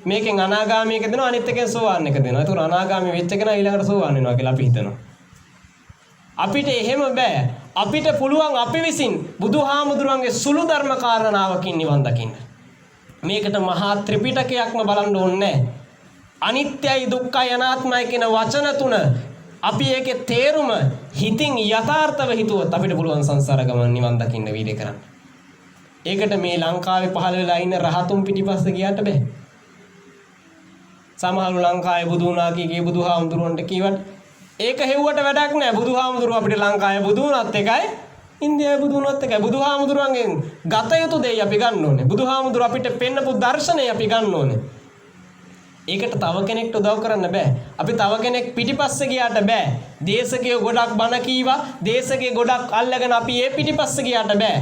මේකෙන් අනාගාමී එක දෙනවා අනිත් එකෙන් සෝවාන් එක දෙනවා. ඒතකොට අනාගාමී වෙච්ච කෙනා ඊළඟට සෝවාන් වෙනවා කියලා අපි හිතනවා. අපිට එහෙම බෑ. අපිට පුළුවන් අපි විසින් බුදුහාමුදුරන්ගේ සුළු ධර්ම කාරණාවකින් නිවන් දකින්න. මේකට මහා ත්‍රිපිටකයක්ම බලන්න ඕනේ. අනිත්‍යයි දුක්ඛයි අනාත්මයි කියන වචන තුන අපි ඒකේ තේරුම හිතින් යථාර්ථව හිතුවොත් අපිට පුළුවන් සංසාර ගමන නිවන් දකින්න වීර්ය කරන්න. ඒකට මේ ලංකාවේ පහළ වෙලා ඉන්න රහතුන් පිටිපස්ස ගියාට බෑ. සමහරව ලංකාවේ බුදු වුණා කීකේ බුදුහාමුදුරුවන්ට කීවට ඒක හෙව්වට වැඩක් නෑ. බුදුහාමුදුරුවෝ අපිට ලංකාවේ බුදු වුණත් එකයි ඉන්දියාවේ බුදු වුණත් එකයි. බුදුහාමුදුරුවන්ගෙන් ගත යුතු දෙය අපි ගන්න ඕනේ. බුදුහාමුදුරුවෝ අපිට පෙන්නපු දර්ශනය අපි ගන්න ඕනේ. ඒකට තව කෙනෙක්ට උදව් කරන්න බෑ. අපි තව කෙනෙක් පිටිපස්ස ගියාට බෑ. දේශකයෝ ගොඩක් බණ කීවා. දේශකේ ගොඩක් අල්ලගෙන අපි ඒ පිටිපස්ස ගියාට බෑ.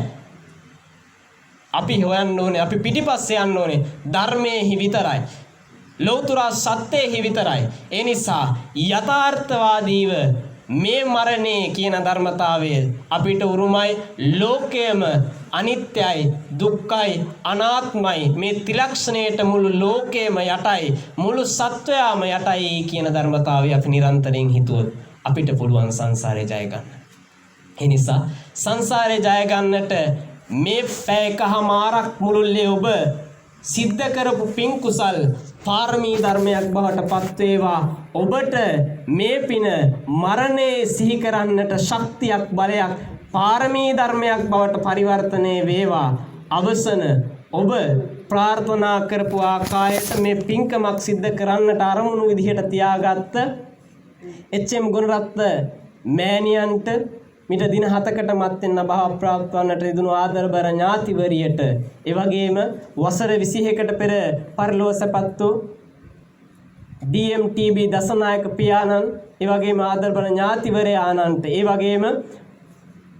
අපි හොයන්න ඕනේ අපි පිටිපස්සේ යන්න ඕනේ ධර්මයේහි විතරයි. ලෞතුරා සත්‍යයේහි විතරයි. ඒ නිසා යථාර්ථවාදීව මේ මරණය කියන ධර්මතාවය අපිට උරුමයි. ලෝකයම අනිත්‍යයි දුක්ඛයි අනාත්මයි මේ ත්‍රිලක්ෂණයට මුළු ලෝකයම යටයි මුළු සත්වයාම යටයි කියන ධර්මතාවය අපි නිරන්තරයෙන් හිතුවොත් අපිට පුළුවන් සංසාරේ ජය ගන්න. ඒ නිසා සංසාරේ ජය ගන්නට මේ පැයකමාරක් මුළුල්ලේ ඔබ සිද්ධ කරපු පින් කුසල් පාරමී ධර්මයක් බවට පත් වේවා. ඔබට මේ පින මරණය සිහි කරන්නට ශක්තියක් බලයක් පාරමී ධර්මයක් බවට පරිවර්තනය වේවා. අවසන ඔබ ප්‍රාර්ථනා කරපු ආකාරයට මේ පින්කමක් සිද්ධ කරන්නට අරමුණු විදිහට තියාගත්ත එච්.එම්. ගුණරත්න මෑණියන්ට මිට දින 7කට මත්ෙන් අභාව ප්‍රාප්ත වන්නට යෙදුණු ආදරබර ඥාතිවරියට ඒ වගේම වසර 21කට පෙර පරලොව සැපත් වූ DMTB දසනායක පියාණන් ඒ වගේම ආදරබර ඥාතිවරයාණන්ට ඒ වගේම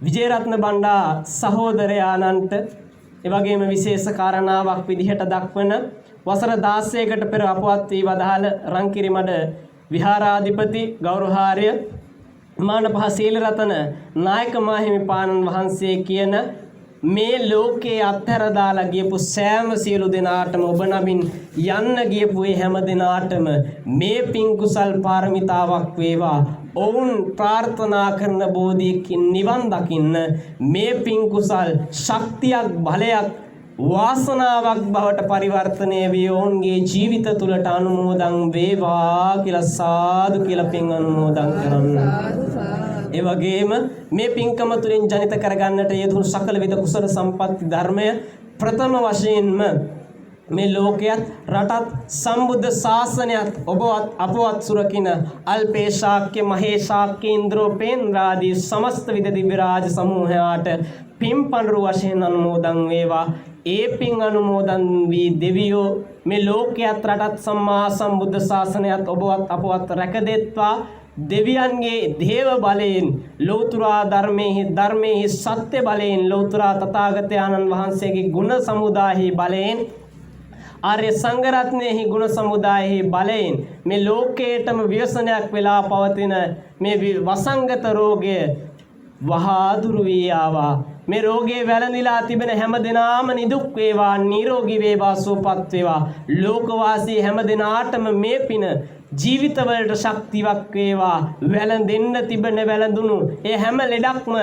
විජේරත්න බණ්ඩා සහෝදරයාණන්ට ඒ වගේම විශේෂ කාරණාවක් විදිහට දක්වන වසර 16කට පෙර අපවත් වී වදාළ රංකිරිමඩ විහාරාධිපති ගෞරවහාර්ය මානපහ සීලරතන නායක මාහිමිපාණන් වහන්සේ කියන මේ ලෝකේ අත්හැර දාලා ගියපු සෑම සියලු දෙනාටම ඔබ නමින් යන්න ගියපු ඒ හැම දෙනාටම මේ පින් කුසල් පාරමිතාවක් වේවා. ඔවුන් ප්‍රාර්ථනා කරන බෝධියකින් නිවන් දකින්න මේ පින් කුසල් ශක්තියක් බලයක් වාසනාවක් බවට පරිවර්තනය වී ඔවුන්ගේ ජීවිත තුළට අනුමෝදන් වේවා කියලා සාදු කියලා පින් අනුමෝදන් කරන්න. ඒ වගේම මේ පින්කම තුළින් ජනිත කරගන්නට යෙදුණු සකල විද කුසල සම්පatti ධර්මය ප්‍රථම වශයෙන්ම මේ ලෝකයත් රටත් සම්බුද්ධ ශාසනයත් ඔබවත් අපවත් සුරකින අල්පේ ශාක්‍ය මහේ ශාක්‍ය ඉන්ද්‍රෝපේන්ද්‍රාදී සමස්ත විද දිව්‍ය රාජ සමූහයාට පින්පඬුරු වශයෙන් අනුමෝදන් වේවා. ඒ පින් අනුමෝදන් වී දෙවියෝ මේ ලෝකයත් රටත් සම්මා සම්බුද්ධ ශාසනයත් ඔබවත් අපවත් රැකදෙත්වා. දෙවියන්ගේ දේව බලයෙන් ලෞතුරා ධර්මයේ සත්‍ය බලයෙන් ලෞතුරා තථාගතයන්න් වහන්සේගේ ගුණ සමුදායෙහි බලයෙන් ආර්ය සංඝ රත්නයේහි ගුණ සමුදායෙහි බලයෙන් මේ ලෝකේටම ව්‍යසනයක් වෙලා පවතින මේ වසංගත රෝගය වහා දුරු වී ආවා. මේ රෝගේ වැළඳිලා තිබෙන හැම දිනාම නිදුක් වේවා, නිරෝගී වේවා, සුවපත් වේවා. ලෝකවාසී හැම දිනාටම මේ පින ජීවිතවලට ශක්තියක් වේවා. වැළඳෙන්න තිබෙන වැළඳුණු ඒ හැම ලෙඩක්ම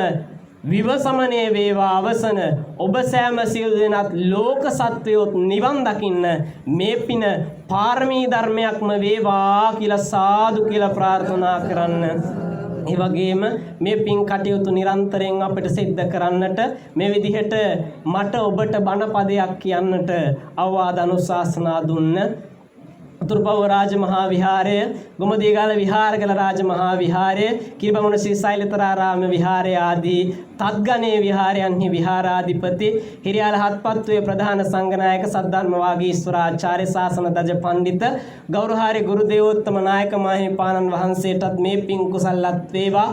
විවසමනය වේවා. අවසන ඔබ සෑම සියලු දෙනාත් ලෝක සත්වයොත් නිවන් දකින්න මේ පින පාරමී ධර්මයක්ම වේවා කියලා සාදු කියලා ප්‍රාර්ථනා කරන්න. ඒ වගේම මේ පින් කටයුතු නිරන්තරයෙන් අපිට සිද්ධ කරන්නට මේ විදිහට මට ඔබට බණ පදයක් කියන්නට අවවාද අනුශාසනා දුන්න උතුරුපව රාජ මහා විහාරය, ගොමදීගාල විහාරගල රාජ මහා විහාරය, කිරිබමුණ ශ්‍රී සෛලතරාරාම විහාරය ආදී තත්ගණේ විහාරයන්හි විහාරාධිපති හිරියාල හත්පත්තුවේ ප්‍රධාන සංඝනායක සද්ධර්ම වාගීශ්වරාචාර්ය ශාසන දජ පඬිත ගෞරවහාරි ගුරු දේවෝත්තම නායක මාහිමිපාණන් වහන්සේටත් මේ පින් කුසල්ලත් වේවා.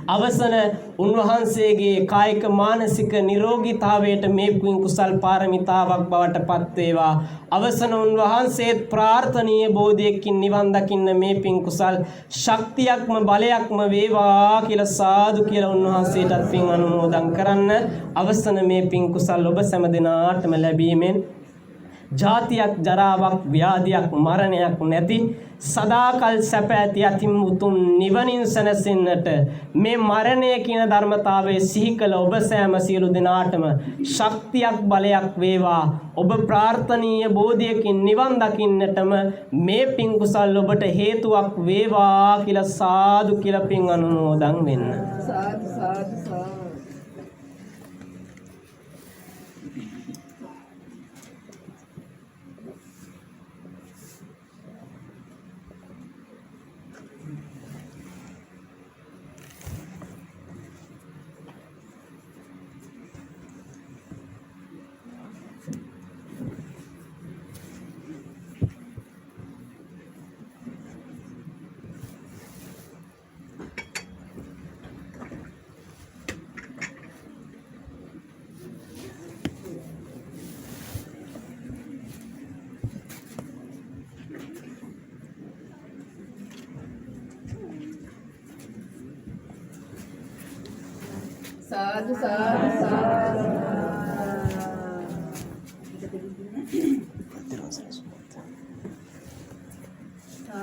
අවසන උන්වහන්සේගේ කායික මානසික නිරෝගීතාවයට මේ පින් කුසල් පාරමිතාවක් බවට පත් වේවා. අවසන උන්වහන්සේත් ප්‍රාර්ථනීය බෝධියකින් නිවන් දකින්න මේ පින් කුසල් ශක්තියක්ම බලයක්ම වේවා කියලා සාදු කියලා උන්වහන්සේටත් පින් අනුමෝදන් කරන්න. අවසන මේ පින් කුසල් ඔබ සෑම දිනාටම ලැබීමෙන් ජාතියක් ජරාවක් ව්‍යාධියක් මරණයක් නැති සදාකල් සැප ඇති අතින් උතුම් නිවනින් සැනසෙන්නට මේ මරණය කියන ධර්මතාවයේ සිහි කළ ඔබ සෑම සියලු දෙනාටම ශක්තියක් බලයක් වේවා. ඔබ ප්‍රාර්ථනීය බෝධියකින් නිවන් දකින්නටම මේ පින් කුසල් ඔබට හේතුවක් වේවා කියලා සාදු කියලා පින් අනුමෝදන් වෙන්න. සාදු සාදු සාදු. साधु साधु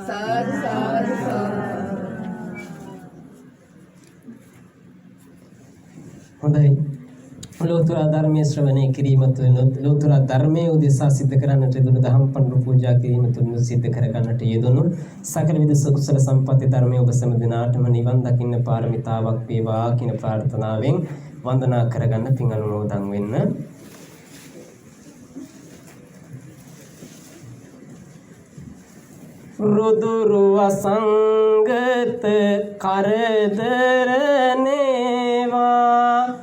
साधु साधु साधु හොඳයි. ලෝතර ධර්මයේ ශ්‍රවණය කිරීම තුළින් ලෝතර ධර්මයේ උදෙසා සිද්ධ කරන්නට යෙදුණු දහම් පඬුරු පූජා කිරීම තුළින් සිද්ධ කර ගන්නට යෙදුණු සකල විද කුසල සම්පatti ධර්මයේ ඔබ සෑම දිනාටම නිවන් දකින්න පාරමිතාවක් වේවා කියන ප්‍රාර්ථනාවෙන් වන්දනා කරගන්න පින් අනුමෝදන් වෙන්න. රුදුරු අසංගත කරදර නේවා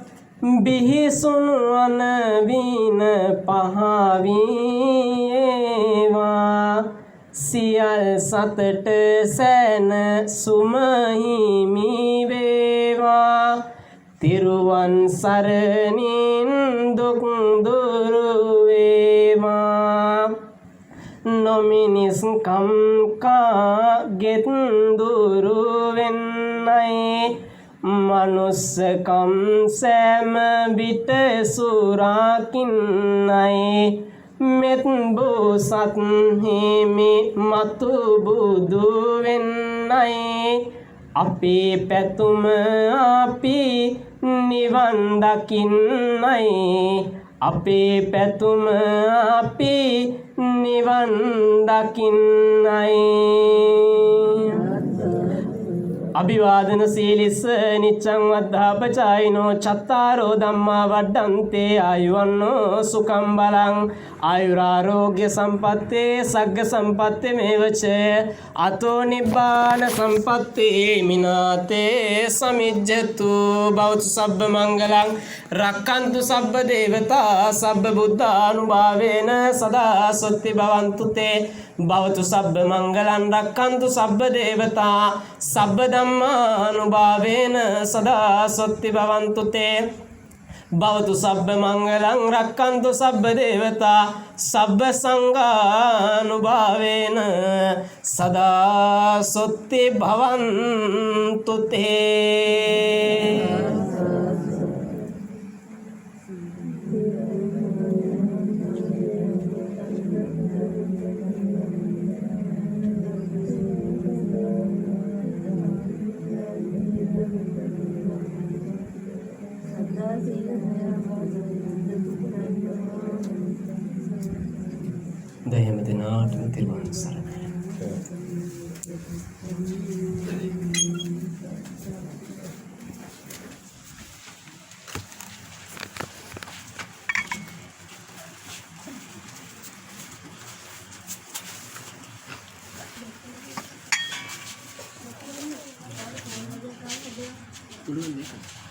බිහිසුණු අනවින පහවීවා සියල් සතට සැන සුමහිමි වේවා තිරුවන් සරණින් දුක් දුරු වේවා නොමිනිස් කම්කා ගෙත් දුරු වෙන්නයි මනුස්සකම් සෑම විට සුරකින්නයි මෙත් බෝසත් හිමි මතු බුදු වෙන්නයි අපේ පැතුම අපි නිවන් දකින්නයි අපේ පැතුම අපි නිවන් දකින්නයි අභිවාදන සීලිස්ස නිච්ඡං වද්ධාපචායිනෝ චත්තාරෝ ධම්මා වඩ්ඩන්තේ ආයුවන්නෝ සුඛං බලං ආයුරාෝග්‍ය සම්පත්තේ සග්ග සම්පත්තේ මේවච අතෝ නිබ්බාන සම්පත්තේ මිනාතේ සමිජ්ජතු භවතු සබ්බ මංගලං රක්칸තු සබ්බ දේවතා සබ්බ බුද්ධානුභාවේන සදා සොත්ති භවන්තු තේ භවතු සබ්බ මංගලං රක්칸තු සබ්බ දේවතා සබ්බ ධම්මානුභාවේන සදා සොත්ති භවන්තු තේ භවතු සබ්බ මංගලං රක්칸තු සබ්බ දේවතා සබ්බ සංඝානුභාවේන සදා සොත්ති භවන්තු තේ දයම දෙනාටම තිරුවන් සරණයි පුළුවන්